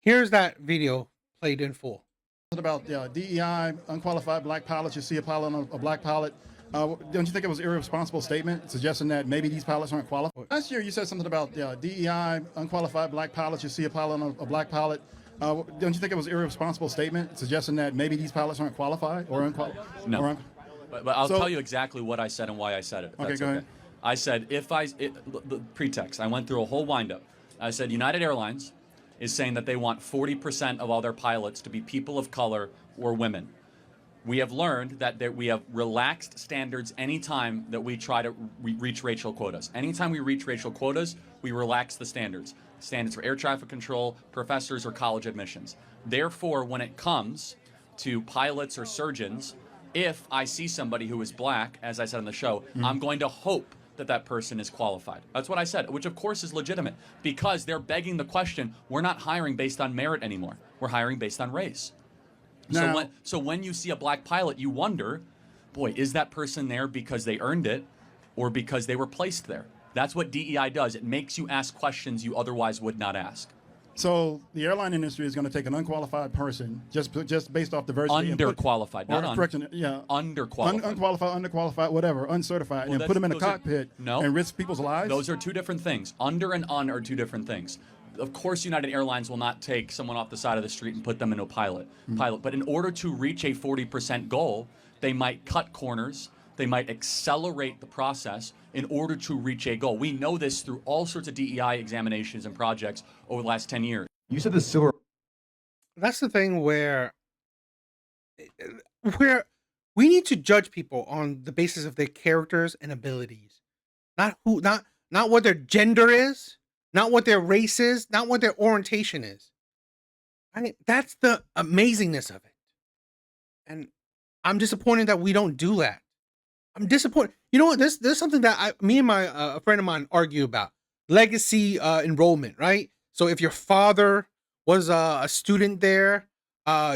Here's that video played in full. About DEI, unqualified black pilots. You see a pilot on a black pilot. Don't you think it was an irresponsible statement suggesting that maybe these pilots aren't qualified? Last year you said something about DEI, unqualified black pilots. You see a pilot on a black pilot. Don't you think it was an irresponsible statement suggesting that maybe these pilots aren't qualified or unqualified? No. But I'll tell you exactly what I said and why I said it. Okay, go ahead. I said, the pretext, I went through a whole windup. I said, United Airlines is saying that they want 40% of all their pilots to be people of color or women. We have learned that we have relaxed standards anytime that we try to reach racial quotas. Anytime we reach racial quotas, we relax the standards. Standards for air traffic control, professors, or college admissions. Therefore, when it comes to pilots or surgeons, if I see somebody who is black, as I said on the show, I'm going to hope that person is qualified. That's what I said, which of course is legitimate because they're begging the question, we're not hiring based on merit anymore. We're hiring based on race. Now, So when you see a black pilot, you wonder, boy, is that person there because they earned it or because they were placed there? That's what DEI does. It makes you ask questions you otherwise would not ask. So the airline industry is going to take an unqualified person just based off diversity. Underqualified, not correction, yeah. Underqualified. Unqualified, underqualified, whatever, uncertified, and put them in a cockpit and risk people's lives? Those are two different things. Under and un are two different things. Of course, United Airlines will not take someone off the side of the street and put them into a pilot. But in order to reach a 40% goal, they might cut corners. They might accelerate the process in order to reach a goal. We know this through all sorts of DEI examinations and projects over the last 10 years. You said the silver. That's the thing where we need to judge people on the basis of their characters and abilities, not what their gender is, not what their race is, not what their orientation is. I mean, that's the amazingness of it. And I'm disappointed that we don't do that. I'm disappointed. You know what? There's something that me and my a friend of mine argue about legacy enrollment, right? So if your father was a student there,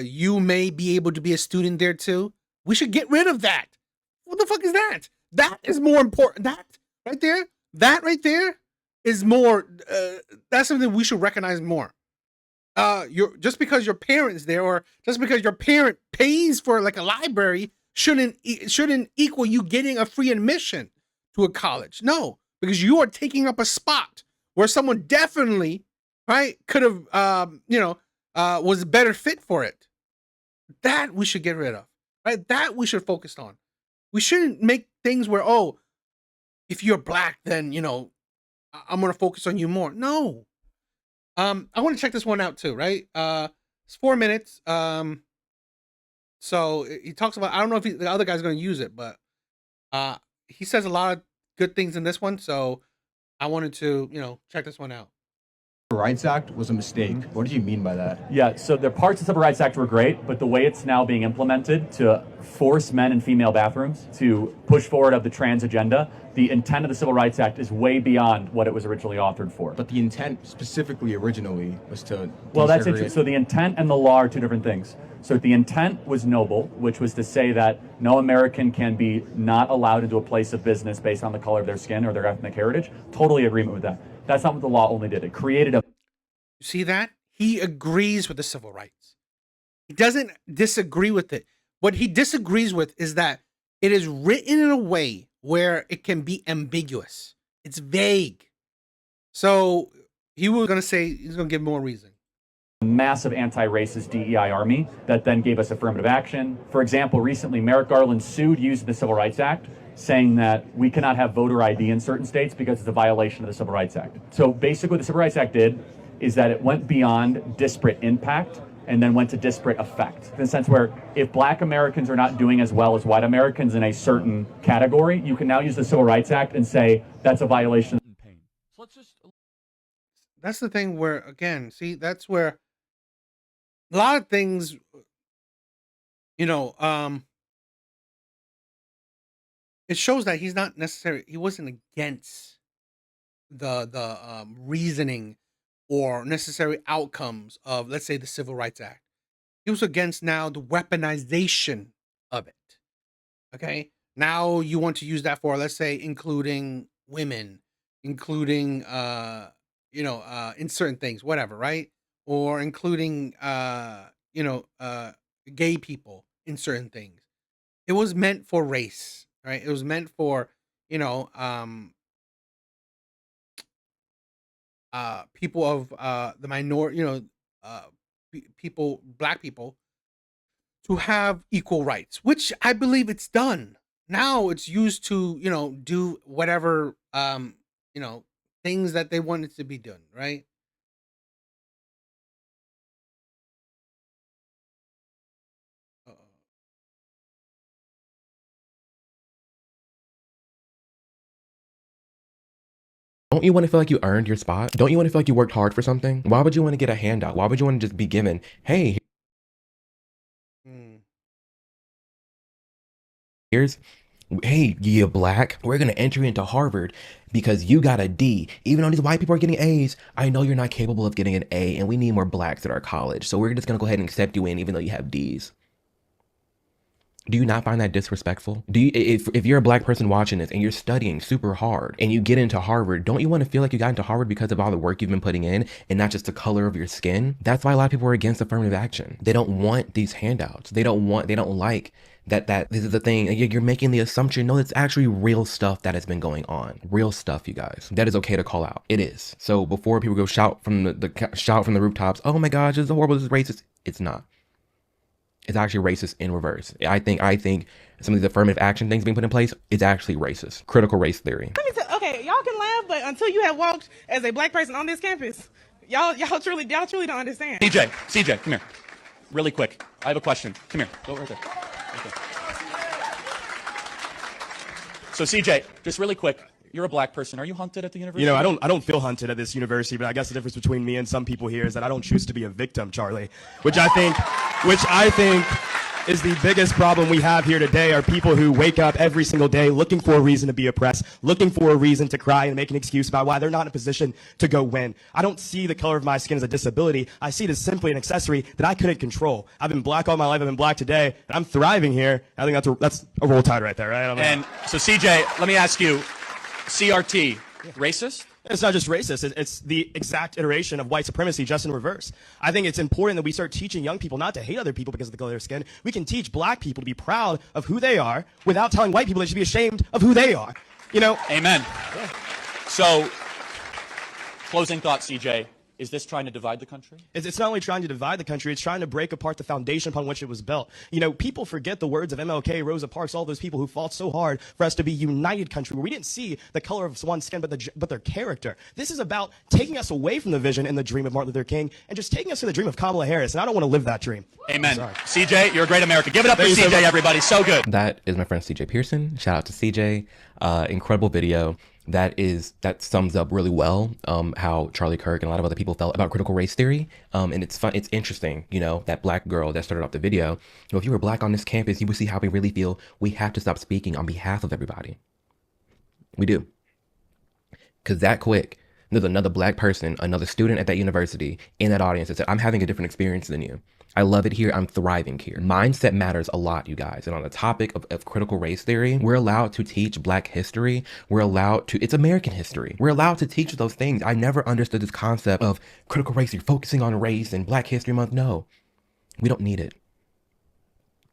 you may be able to be a student there too. We should get rid of that. What the fuck is that? That is more important. That right there is more. That's something we should recognize more. Just because your parents there, or just because your parent pays for like a library, shouldn't equal you getting a free admission to a college. No, because you are taking up a spot where someone definitely, right, could have, was better fit for it. That we should get rid of, right? That we should focus on. We shouldn't make things where, oh, if you're black, then, I'm going to focus on you more. No. I want to check this one out too, right? It's 4 minutes. So he talks about, I don't know if the other guy's going to use it, but he says a lot of good things in this one. So I wanted to, check this one out. Civil Rights Act was a mistake. What do you mean by that? Yeah, so the parts of the Civil Rights Act were great, but the way it's now being implemented to force men in female bathrooms to push forward of the trans agenda, the intent of the Civil Rights Act is way beyond what it was originally authored for. But the intent specifically originally was to Well, that's interesting. So the intent and the law are two different things. So the intent was noble, which was to say that no American can be not allowed into a place of business based on the color of their skin or their ethnic heritage. Totally agreement with that. That's not what the law only did. It created a... You see that? He agrees with the civil rights. He doesn't disagree with it. What he disagrees with is that it is written in a way where it can be ambiguous. It's vague. So he was going to say, he's going to give more reason. Massive anti-racist DEI army that then gave us affirmative action. For example, recently Merrick Garland sued using the Civil Rights Act, saying that we cannot have voter ID in certain states because it's a violation of the Civil Rights Act. So basically what the Civil Rights Act did is that it went beyond disparate impact and then went to disparate effect. In the sense where if black Americans are not doing as well as white Americans in a certain category, you can now use the Civil Rights Act and say that's a violation. That's the thing where, again, see, that's where a lot of things, it shows that he's not necessarily, he wasn't against the reasoning or necessary outcomes of, let's say, the Civil Rights Act. He was against now the weaponization of it. Okay? Now you want to use that for, let's say, including women, including, in certain things, whatever, right? Or including, gay people in certain things. It was meant for race, right? It was meant for, people of the minority, people, black people, to have equal rights, which I believe it's done. Now it's used to, do whatever, things that they want it to be done, right? Don't you want to feel like you earned your spot? Don't you want to feel like you worked hard for something? Why would you want to get a handout? Why would you want to just be given, hey, hey, you black, we're going to enter into Harvard because you got a D. Even though these white people are getting A's, I know you're not capable of getting an A, and we need more blacks at our college. So we're just going to go ahead and accept you in even though you have D's. Do you not find that disrespectful? Do you, if you're a black person watching this and you're studying super hard and you get into Harvard, don't you want to feel like you got into Harvard because of all the work you've been putting in and not just the color of your skin? That's why a lot of people are against affirmative action. They don't want these handouts. They don't like that this is the thing. You're making the assumption, no, it's actually real stuff that has been going on. Real stuff, you guys. That is okay to call out. It is. So before people go shout from the rooftops, oh my gosh, this is horrible, this is racist. It's not. It's actually racist in reverse. I think some of these affirmative action things being put in place is actually racist. Critical race theory. Okay, y'all can laugh, but until you have walked as a black person on this campus, y'all truly don't understand. CJ, come here. Really quick. I have a question. Come here. Go right there. Okay. So CJ, just really quick. You're a black person. Are you hunted at the university? I don't feel hunted at this university, but I guess the difference between me and some people here is that I don't choose to be a victim, Charlie, which I think is the biggest problem we have here today are people who wake up every single day looking for a reason to be oppressed, looking for a reason to cry and make an excuse about why they're not in a position to go win. I don't see the color of my skin as a disability. I see it as simply an accessory that I couldn't control. I've been black all my life. I've been black today, and I'm thriving here. I think that's a roll tide right there, right? I don't know. And so, CJ, let me ask you, CRT, racist? It's not just racist. It's the exact iteration of white supremacy, just in reverse. I think it's important that we start teaching young people not to hate other people because of the color of their skin. We can teach black people to be proud of who they are without telling white people they should be ashamed of who they are. You know? Amen. Yeah. So, closing thought, CJ. Is this trying to divide the country? It's not only trying to divide the country, it's trying to break apart the foundation upon which it was built. You know, people forget the words of MLK, Rosa Parks, all those people who fought so hard for us to be united country, where we didn't see the color of one's skin, but their character. This is about taking us away from the vision and the dream of Martin Luther King and just taking us to the dream of Kamala Harris, and I don't want to live that dream. Amen. CJ, you're a great American. Give it up for CJ, everybody. So good. That is my friend CJ Pearson. Shout out to CJ. Incredible video. That sums up really well how Charlie Kirk and a lot of other people felt about critical race theory. And it's fun. It's interesting, you know, that black girl that started off the video. You know, if you were black on this campus, you would see how we really feel. We have to stop speaking on behalf of everybody. We do. Because that quick, there's another black person, another student at that university in that audience that said, I'm having a different experience than you. I love it here. I'm thriving here. Mindset matters a lot, you guys. And on the topic of critical race theory, we're allowed to teach black history. We're allowed to, it's American history. We're allowed to teach those things. I never understood this concept of critical race theory, focusing on race and Black History Month. No, we don't need it.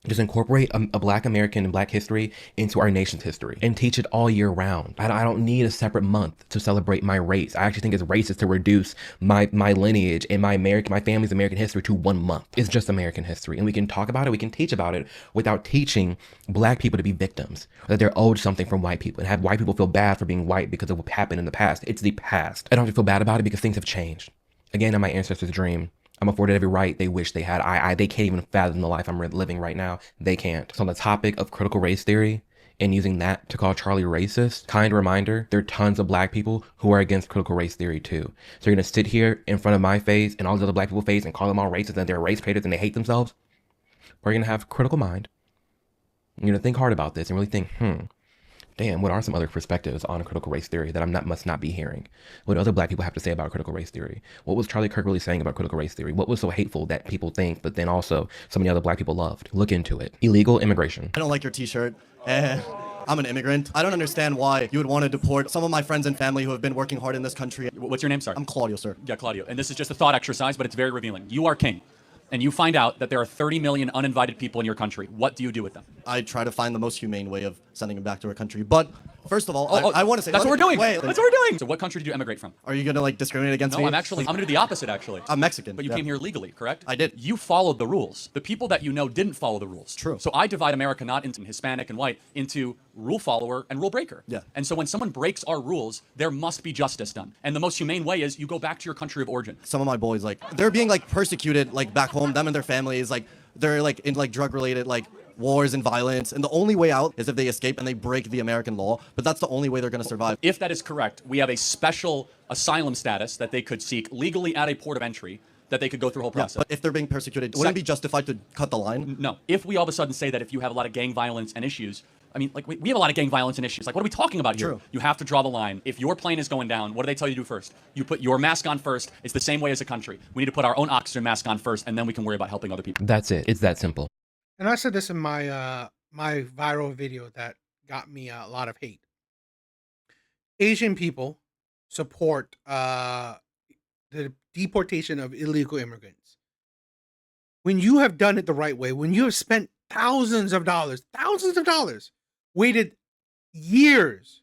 Just incorporate a Black American and Black history into our nation's history and teach it all year round. I don't need a separate month to celebrate my race. I actually think it's racist to reduce my lineage and my family's American history to 1 month. It's just American history. And we can talk about it, we can teach about it without teaching black people to be victims, or that they're owed something from white people and have white people feel bad for being white because of what happened in the past. It's the past. I don't have to feel bad about it because things have changed. Again, in my ancestors' dream, I'm afforded every right they wish they had. They can't even fathom the life I'm living right now. They can't. So on the topic of critical race theory and using that to call Charlie racist, kind reminder, there are tons of black people who are against critical race theory too. So you're gonna sit here in front of my face and all these other black people's face and call them all racist and they're race traitors and they hate themselves? Or you're gonna have a critical mind. You're gonna think hard about this and really think, damn, what are some other perspectives on critical race theory that must not be hearing? What do other black people have to say about critical race theory? What was Charlie Kirk really saying about critical race theory? What was so hateful that people think, but then also so many other black people loved? Look into it. Illegal immigration. I don't like your t-shirt. I'm an immigrant. I don't understand why you would want to deport some of my friends and family who have been working hard in this country. What's your name, sir? I'm Claudio, sir. Yeah, Claudio. And this is just a thought exercise, but it's very revealing. You are king. And you find out that there are 30 million uninvited people in your country. What do you do with them? I try to find the most humane way of sending them back to our country. But first of all, I want to say... That's what we're doing. Wait, that's what we're doing. So what country did you emigrate from? Are you going to like discriminate against me? No, I'm going to do the opposite, actually. I'm Mexican. But you came here legally, correct? I did. You followed the rules. The people that you know didn't follow the rules. True. So I divide America not into Hispanic and white, into rule follower and rule breaker. Yeah. And so when someone breaks our rules, there must be justice done. And the most humane way is you go back to your country of origin. Some of my boys, like, they're being like persecuted, like back home, them and their families, like, they're like in like drug related, like, wars and violence, and the only way out is if they escape and they break the American law, but that's the only way they're going to survive. If that is correct, we have a special asylum status that they could seek legally at a port of entry, that they could go through a whole process. Yeah, but if they're being persecuted, wouldn't it be justified to cut the line? No. If we all of a sudden say that if you have a lot of gang violence and issues, I mean, like, we have a lot of gang violence and issues. Like, what are we talking about here? True. You have to draw the line. If your plane is going down, what do they tell you to do first? You put your mask on first. It's the same way as a country. We need to put our own oxygen mask on first, and then we can worry about helping other people. That's it. It's that simple. And I said this in my my viral video that got me a lot of hate. Asian people support the deportation of illegal immigrants. When you have done it the right way, when you have spent thousands of dollars, waited years,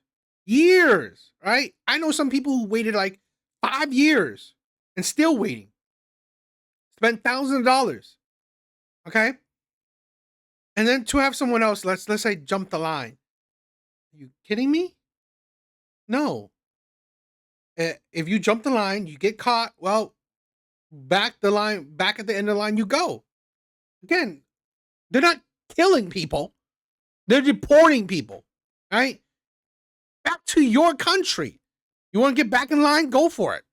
right? I know some people who waited like 5 years and still waiting. Spent thousands of dollars. Okay? And then to have someone else, let's say, jump the line. Are you kidding me? No. If you jump the line, you get caught. Well, back at the end of the line, you go. Again, they're not killing people. They're deporting people, right? Back to your country. You want to get back in line? Go for it.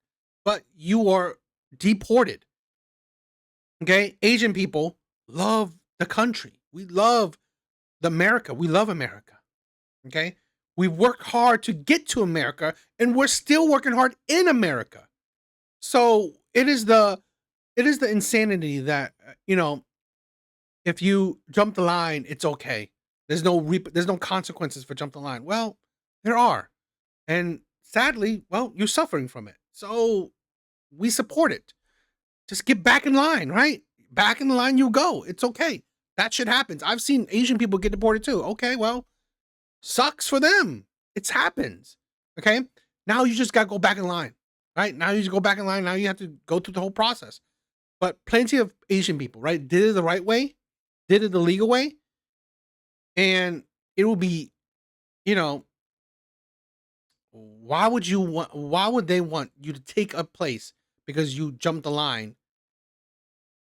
But you are deported. Okay? Asian people love the country. We love America. We love America. Okay? We work hard to get to America, and we're still working hard in America. So it is the insanity that if you jump the line, it's okay. There's no consequences for jump the line. Well, there are, and sadly, well, you're suffering from it. So we support it. Just get back in line, right? Back in the line you go. It's okay. That shit happens. I've seen Asian people get deported too. Okay, well, sucks for them. It happens. Okay? Now you just got to go back in line, right? Now you just go back in line. Now you have to go through the whole process. But plenty of Asian people, right, did it the right way, did it the legal way, and it will be, why would they want you to take a place because you jumped the line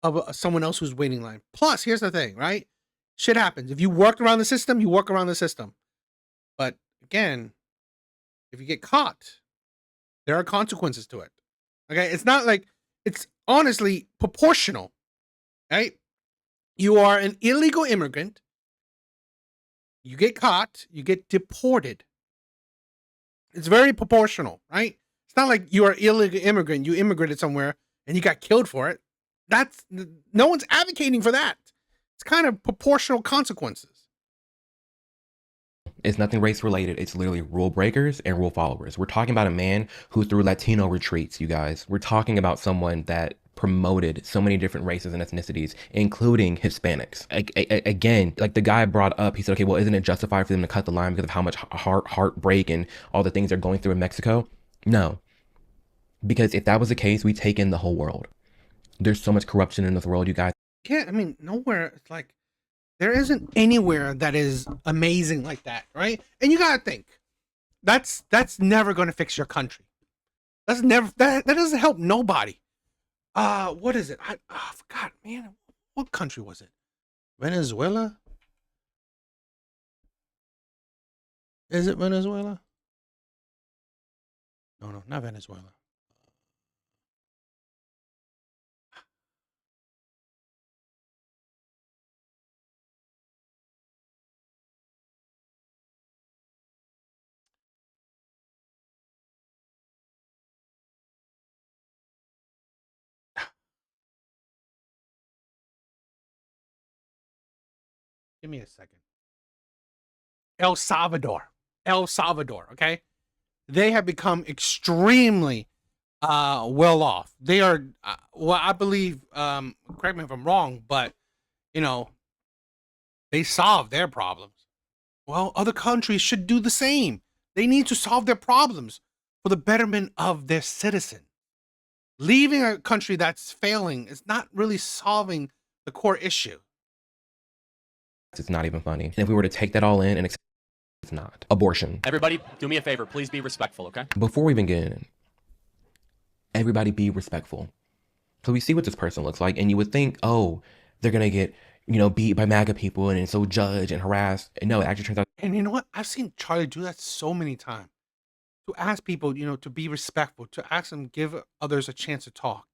of someone else who's waiting in line? Plus, here's the thing, right? Shit happens. If you work around the system, you work around the system. But again, if you get caught, there are consequences to it. Okay? It's not like, it's honestly proportional, right? You are an illegal immigrant. You get caught, you get deported. It's very proportional, right? It's not like you are an illegal immigrant, you immigrated somewhere and you got killed for it. No one's advocating for that. It's kind of proportional consequences. It's nothing race related. It's literally rule breakers and rule followers. We're talking about a man who threw Latino retreats, you guys. We're talking about someone that promoted so many different races and ethnicities, including Hispanics. Again, like the guy brought up, he said, okay, well, isn't it justified for them to cut the line because of how much heartbreak and all the things they're going through in Mexico? No. Because if that was the case, we take in the whole world. There's so much corruption in this world, you guys. Yeah, I mean, nowhere, it's like, there isn't anywhere that is amazing like that, right? And you gotta think, that's never gonna fix your country. That doesn't help nobody. What is it? I forgot, man. What country was it? Venezuela? Is it Venezuela? No, not Venezuela. Give me a second. El Salvador, okay? They have become extremely well off. They are, well, I believe, correct me if I'm wrong, but, they solved their problems. Well, other countries should do the same. They need to solve their problems for the betterment of their citizen. Leaving a country that's failing is not really solving the core issue. It's not even funny. And if we were to take that all in and accept, it's not. Abortion. Everybody, do me a favor. Please be respectful, okay? Before we even get in, everybody be respectful. So we see what this person looks like, and you would think, oh, they're gonna get, beat by MAGA people and so judged and harassed. And no, it actually turns out. And you know what? I've seen Charlie do that so many times. To ask people, to be respectful, to ask them, give others a chance to talk.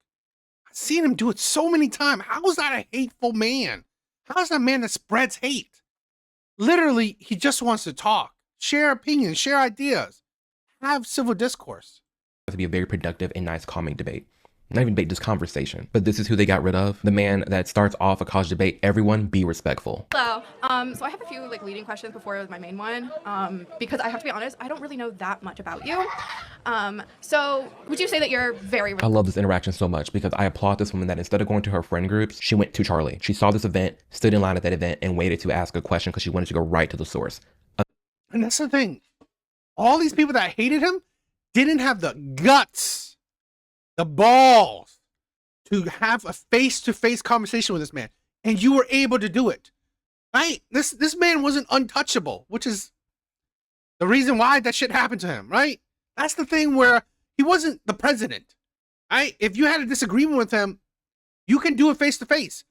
I've seen him do it so many times. How is that a hateful man? How is that a man that spreads hate? Literally, he just wants to talk, share opinions, share ideas, have civil discourse. To be a very productive and nice, calming debate. Not even debate, just conversation. But this is who they got rid of. The man that starts off a college debate. Everyone be respectful. Hello. So I have a few leading questions before my main one. Because I have to be honest, I don't really know that much about you. So would you say that you're very... I love this interaction so much because I applaud this woman that instead of going to her friend groups, she went to Charlie. She saw this event, stood in line at that event, and waited to ask a question because she wanted to go right to the source. And that's the thing. All these people that hated him didn't have the guts, the balls to have a face-to-face conversation with this man. And you were able to do it, right? This man wasn't untouchable, which is the reason why that shit happened to him, right? That's the thing where he wasn't the president, right? If you had a disagreement with him, you can do it face-to-face.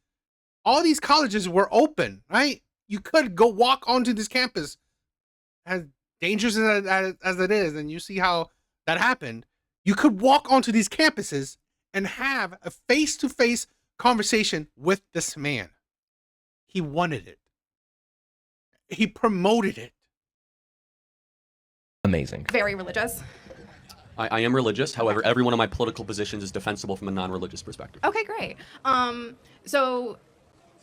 All these colleges were open, right? You could go walk onto this campus, as dangerous as it is, and you see how that happened. You could walk onto these campuses and have a face-to-face conversation with this man. He wanted it. He promoted it. Amazing. Very religious. I am religious. However, every one of my political positions is defensible from a non-religious perspective. Okay, great. So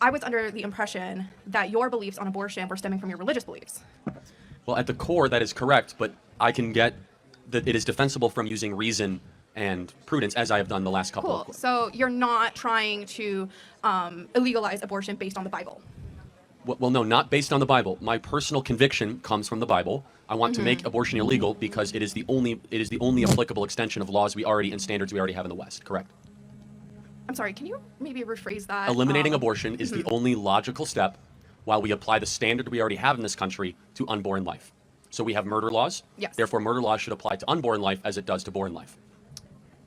I was under the impression that your beliefs on abortion were stemming from your religious beliefs. Well, at the core, that is correct, but I can get that it is defensible from using reason and prudence, as I have done the last couple Cool. of. So you're not trying to illegalize abortion based on the Bible. Well, no, not based on the Bible. My personal conviction comes from the Bible. I want to Mm-hmm. make abortion illegal because it is the only applicable extension of laws we already and standards we already have in the West. Correct. I'm sorry, can you maybe rephrase that? Eliminating abortion is mhm. the only logical step while we apply the standard we already have in this country to unborn life. So we have murder laws. Yes. Therefore, murder laws should apply to unborn life as it does to born life.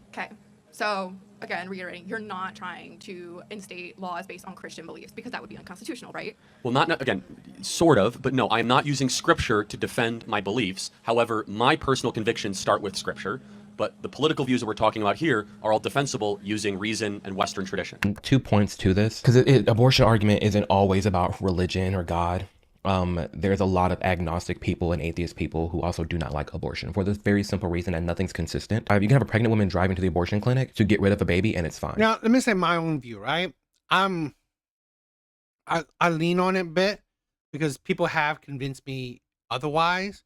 Okay. So again, reiterating, you're not trying to instate laws based on Christian beliefs because that would be unconstitutional, right? Well, not again, sort of, but no, I am not using scripture to defend my beliefs. However, my personal convictions start with scripture, but the political views that we're talking about here are all defensible using reason and Western tradition. 2 points to this, because abortion argument isn't always about religion or God. There's a lot of agnostic people and atheist people who also do not like abortion for this very simple reason that nothing's consistent. You can have a pregnant woman driving to the abortion clinic to get rid of a baby and it's fine. Now, let me say my own view, right? I lean on it a bit because people have convinced me otherwise,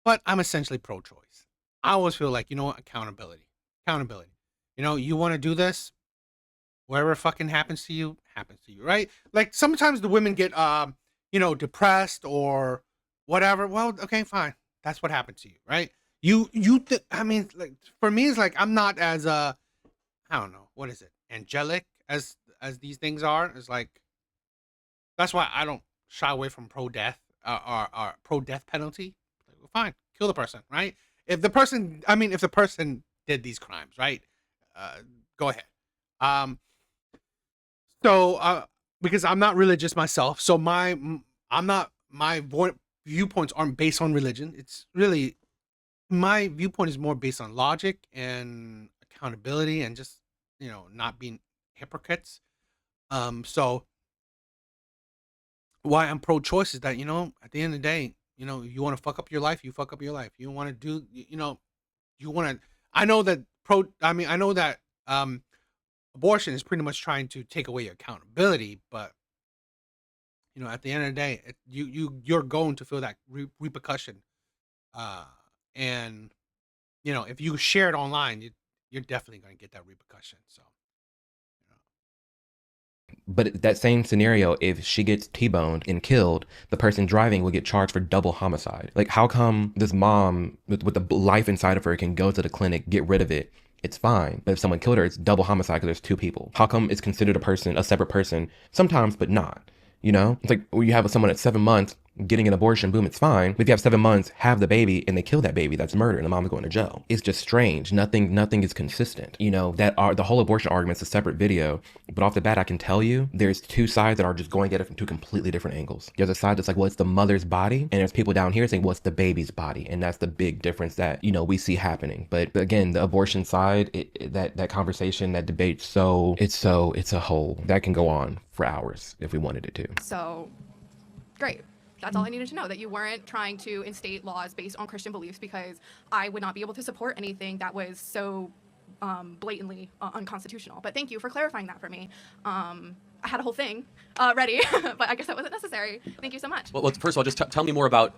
but I'm essentially pro-choice. I always feel like, accountability. You want to do this, whatever fucking happens to you, right? Like sometimes the women get, depressed or whatever. Well, okay, fine. That's what happened to you, right? Like for me, it's like, I'm not as, I don't know, what is it? Angelic as these things are. It's like, that's why I don't shy away from pro-death or pro-death penalty. Like, well, fine, kill the person, right? If the person did these crimes, right? Go ahead. Because I'm not religious myself, so my viewpoints aren't based on religion. It's really, my viewpoint is more based on logic and accountability and just, not being hypocrites. So why I'm pro-choice is that, at the end of the day, you want to fuck up your life, you fuck up your life. You want to do, you want to, I know that abortion is pretty much trying to take away your accountability, but at the end of the day, you're going to feel that repercussion, and if you share it online, you're definitely going to get that repercussion. So, But that same scenario, if she gets T-boned and killed, the person driving will get charged for double homicide. Like, how come this mom with the life inside of her can go to the clinic, get rid of it? It's fine. But if someone killed her, it's double homicide because there's 2 people. How come it's considered a separate person? Sometimes, but not. It's like when you have someone at 7 months getting an abortion, boom, it's fine. But if you have 7 months, have the baby, and they kill that baby, that's murder, and the mom's going to jail. It's just strange. Nothing is consistent. The whole abortion argument's a separate video. But off the bat, I can tell you, there's 2 sides that are just going at it from 2 completely different angles. There's a side that's like, well, it's the mother's body, and there's people down here saying, well, it's the baby's body, and that's the big difference that we see happening. But again, the abortion side, that conversation, that debate, it's a whole that can go on for hours if we wanted it to. So, great. That's all I needed to know, that you weren't trying to instate laws based on Christian beliefs, because I would not be able to support anything that was so blatantly unconstitutional. But thank you for clarifying that for me. I had a whole thing ready, but I guess that wasn't necessary. Thank you so much. Well, first of all, just tell me more about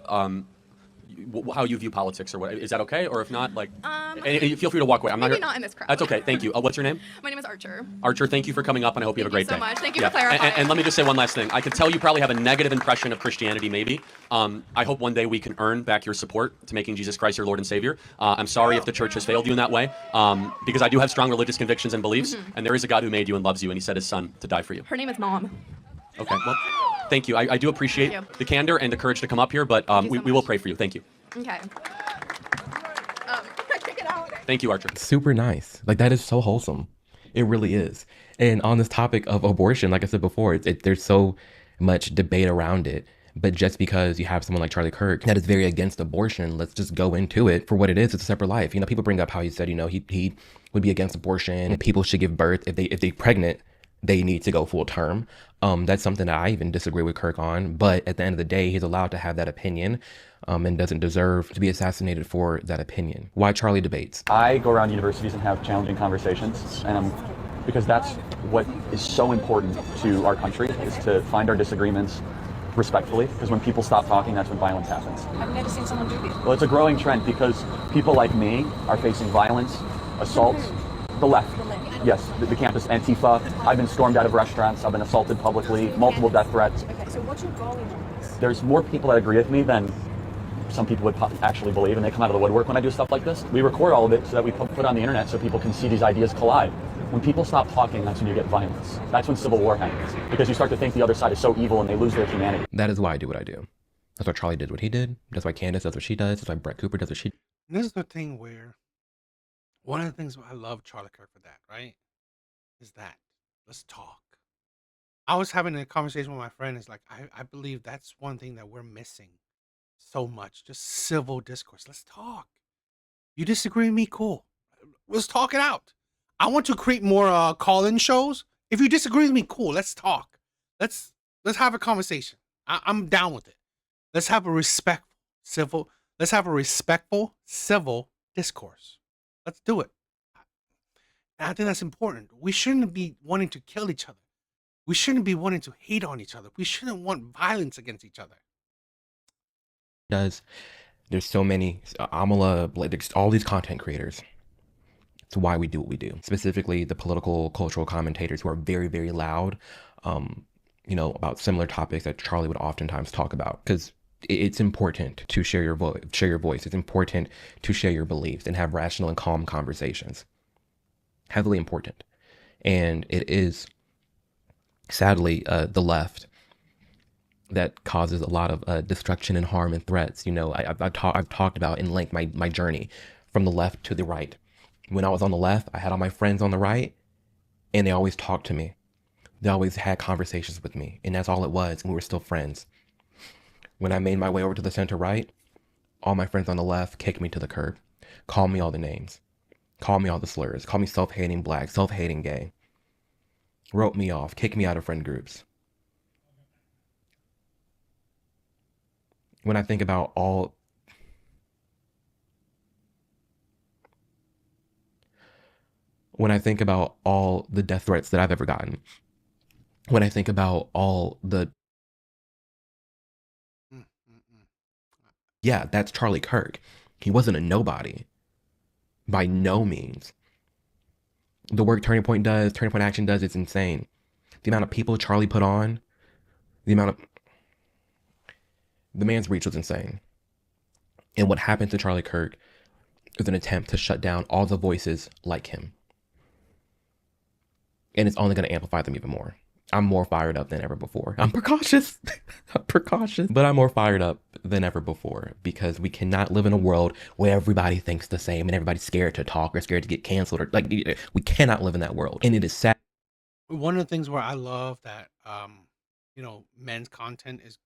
how you view politics, or what. Is that okay? Or if not, and feel free to walk away. I'm maybe not here. not in this crowd. That's okay. Thank you. What's your name? My name is Archer. Archer, thank you for coming up, and I hope you have a great day. Thank you so much. Thank you for clarifying. And let me just say one last thing. I can tell you probably have a negative impression of Christianity, maybe. I hope one day we can earn back your support to making Jesus Christ your Lord and Savior. I'm sorry if the church has failed you in that way, because I do have strong religious convictions and beliefs, and there is a God who made you and loves you, and he sent his son to die for you. Her name is Mom. Okay, well, thank you. I do appreciate the candor and the courage to come up here, but we will pray for you. Thank you. Okay. Thank you, Archer. Super nice. Like, that is so wholesome. It really is. And on this topic of abortion, like I said before, there's so much debate around it. But just because you have someone like Charlie Kirk that is very against abortion, let's just go into it for what it is. It's a separate life. People bring up how he said, he would be against abortion and people should give birth if they're pregnant. they need to go full term. That's something that I even disagree with Kirk on. But at the end of the day, he's allowed to have that opinion, and doesn't deserve to be assassinated for that opinion. Why Charlie debates? I go around universities and have challenging conversations, and because that's what is so important to our country, is to find our disagreements respectfully, because when people stop talking, that's when violence happens. I've never seen someone do this. Well, it's a growing trend because people like me are facing violence, assaults, the left. Yes, the campus Antifa. I've been stormed out of restaurants. I've been assaulted publicly, multiple death threats. Okay, so what's your goal in this? There's more people that agree with me than some people would actually believe, and they come out of the woodwork when I do stuff like this. We record all of it so that we put on the internet so people can see these ideas collide. When people stop talking, that's when you get violence. That's when civil war happens, because you start to think the other side is so evil and they lose their humanity. That is why I do what I do. That's why Charlie did what he did. That's why Candace does what she does. That's why Brett Cooper does what she does. And this is the thing where one of the things I love Charlie Kirk for that, right? Is that let's talk. I was having a conversation with my friend. It's like I believe that's one thing that we're missing so much. Just civil discourse. Let's talk. You disagree with me? Cool. Let's talk it out. I want to create more call-in shows. If you disagree with me, cool. Let's talk. Let's have a conversation. I'm down with it. Let's have a let's have a respectful civil discourse. Let's do it. And I think that's important. We shouldn't be wanting to kill each other. We shouldn't be wanting to hate on each other. We shouldn't want violence against each other. There's so many Amala, like, there's all these content creators. It's why we do what we do. Specifically, the political, cultural commentators who are very, very loud, about similar topics that Charlie would oftentimes talk about. Because it's important to share your voice. It's important to share your beliefs and have rational and calm conversations. Heavily important. And it is, sadly, the left that causes a lot of destruction and harm and threats. I've talked about in length my journey from the left to the right. When I was on the left, I had all my friends on the right, and they always talked to me. They always had conversations with me, and that's all it was, and we were still friends. When I made my way over to the center right, all my friends on the left kicked me to the curb, called me all the names, called me all the slurs, called me self-hating black, self-hating gay, wrote me off, kicked me out of friend groups. When I think about all the death threats that I've ever gotten, when I think about all the... Yeah, that's Charlie Kirk. He wasn't a nobody. By no means. The work Turning Point Action does, it's insane. The amount of people Charlie put on, the man's reach was insane. And what happened to Charlie Kirk is an attempt to shut down all the voices like him. And it's only going to amplify them even more. I'm more fired up than ever before. I'm precautious. But I'm more fired up than ever before, because we cannot live in a world where everybody thinks the same and everybody's scared to talk or scared to get canceled. We cannot live in that world. And it is sad. One of the things where I love that, men's content is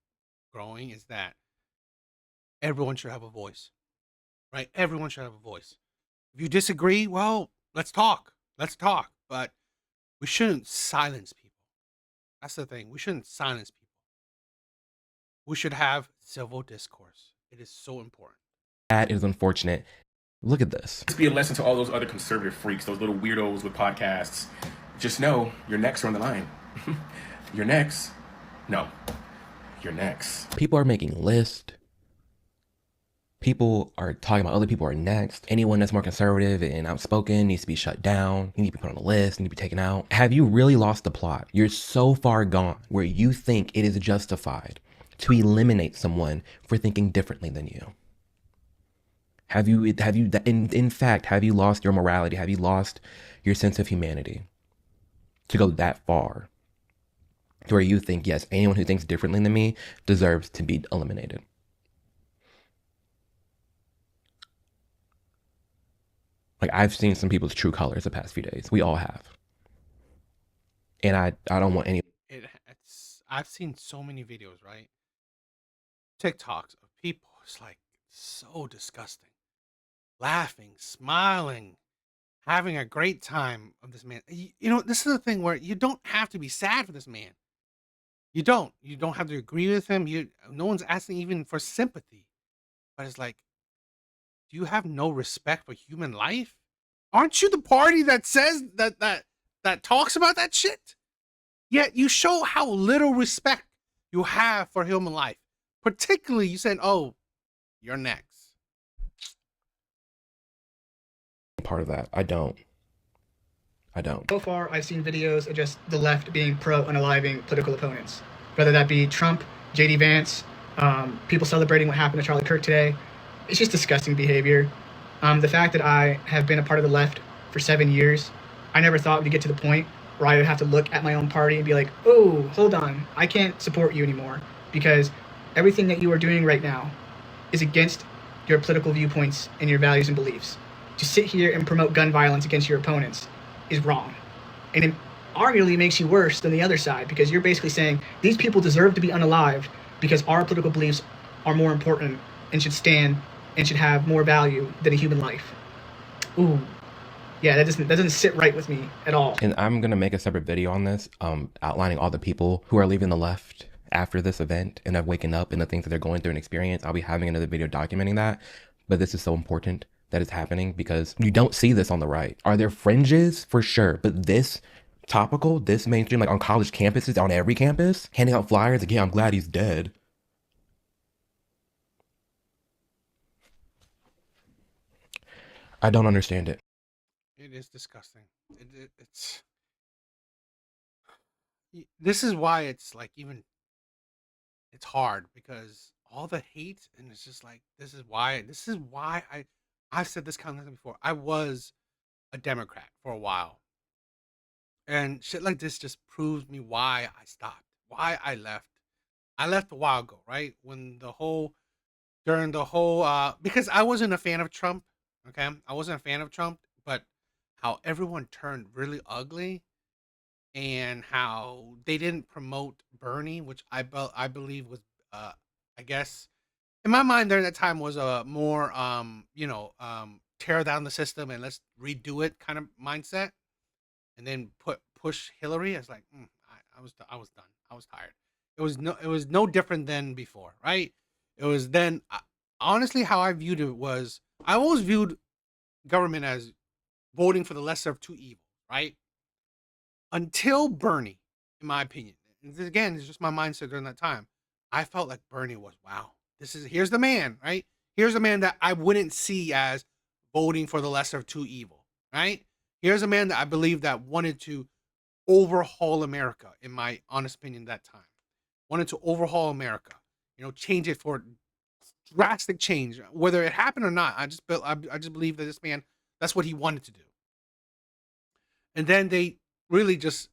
growing is that everyone should have a voice, right? Everyone should have a voice. If you disagree, well, let's talk. But we shouldn't silence people. That's the thing. We shouldn't silence people. We should have civil discourse. It is so important. That is unfortunate. Look at this. This be a lesson to all those other conservative freaks, those little weirdos with podcasts. Just know your necks are on the line. Your necks. No. Your necks. People are making lists. People are talking about other people are next. Anyone that's more conservative and outspoken needs to be shut down. You need to be put on a list, need to be taken out. Have you really lost the plot? You're so far gone where you think it is justified to eliminate someone for thinking differently than you. Have you in fact, have you lost your morality? Have you lost your sense of humanity to go that far to where you think, yes, anyone who thinks differently than me deserves to be eliminated? Like, I've seen some people's true colors the past few days. We all have. And I don't want any... I've seen so many videos, right? TikToks of people. It's like so disgusting. Laughing, smiling, having a great time of this man. You know, this is the thing where you don't have to be sad for this man. You don't. You don't have to agree with him. No one's asking even for sympathy. But it's like, do you have no respect for human life? Aren't you the party that says that talks about that shit? Yet you show how little respect you have for human life. Particularly, you said, "Oh, you're next." Part of that. I don't. So far, I've seen videos of just the left being pro-unaliving political opponents, whether that be Trump, J.D. Vance, people celebrating what happened to Charlie Kirk today. It's just disgusting behavior. The fact that I have been a part of the left for 7 years, I never thought we'd get to the point where I would have to look at my own party and be like, oh, hold on, I can't support you anymore because everything that you are doing right now is against your political viewpoints and your values and beliefs. To sit here and promote gun violence against your opponents is wrong. And it arguably makes you worse than the other side because you're basically saying these people deserve to be unalived because our political beliefs are more important and should stand and should have more value than a human life. Ooh. Yeah, that doesn't sit right with me at all. And I'm gonna make a separate video on this, outlining all the people who are leaving the left after this event and have waken up and the things that they're going through and experience. I'll be having another video documenting that. But this is so important that it's happening because you don't see this on the right. Are there fringes? For sure. But this topical, this mainstream, like on college campuses, on every campus, handing out flyers, like, yeah, I'm glad he's dead. I don't understand it. It is disgusting. It's this is why it's like even it's hard because all the hate and it's just like this is why I've said this kind of thing before. I was a Democrat for a while. And shit like this just proves me why I stopped, why I left. I left a while ago, right? When the whole during the whole because I wasn't a fan of Trump, okay? I wasn't a fan of Trump, but how everyone turned really ugly and how they didn't promote Bernie, which I believe was I guess in my mind during that time was a more tear down the system and let's redo it kind of mindset, and then push Hillary. I was like, I was done. I was tired. It was no different than before, right? It was then honestly how I viewed it was I always viewed government as voting for the lesser of two evils, right? Until Bernie, in my opinion. And this, again, is just my mindset during that time. I felt like Bernie was wow. Here's the man, right? Here's a man that I wouldn't see as voting for the lesser of two evil, right? Here's a man that I believe that wanted to overhaul America, in my honest opinion, that time. Wanted to overhaul America, change it for drastic change, whether it happened or not. I just believe that this man, that's what he wanted to do. And then they really just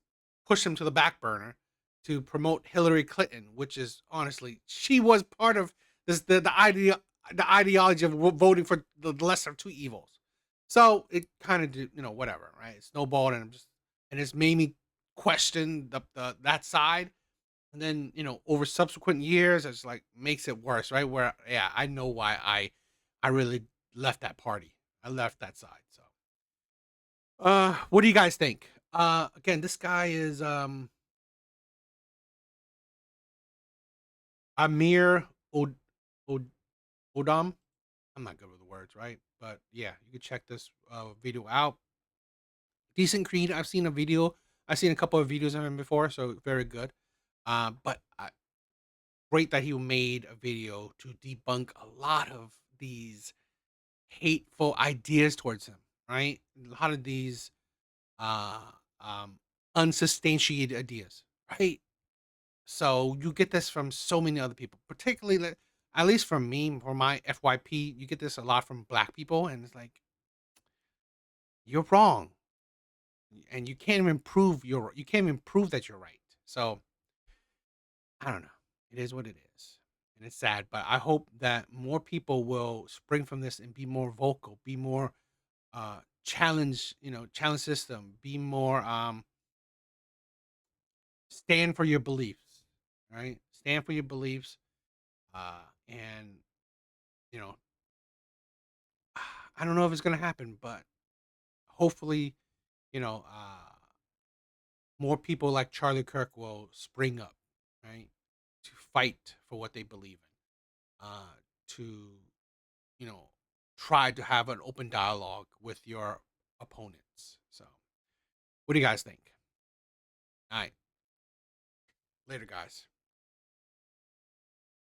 pushed him to the back burner to promote Hillary Clinton, which is honestly, she was part of this the ideology of voting for the lesser of two evils. So it kind of whatever, right? It snowballed and it's made me question that side. And then over subsequent years, it's like makes it worse, right? Where I know why I really left that party. I left that side. So what do you guys think? Again, this guy is Amir Odom. I'm not good with the words, right? But yeah, you can check this video out. Decent creed. I've seen a couple of videos of him before, so very good. But great that he made a video to debunk a lot of these hateful ideas towards him, right? A lot of these uh, unsubstantiated ideas, right? So you get this from so many other people, particularly at least from me, for my FYP, you get this a lot from black people, and it's like you're wrong, and you can't even prove that you're right. So I don't know. It is what it is, and it's sad. But I hope that more people will spring from this and be more vocal, be more challenge system, be more stand for your beliefs, right? Stand for your beliefs, and you know, I don't know if it's gonna happen, but hopefully, you know, more people like Charlie Kirk will spring up, right, to fight for what they believe in, to, you know, try to have an open dialogue with your opponents. So, what do you guys think? All right, later, guys.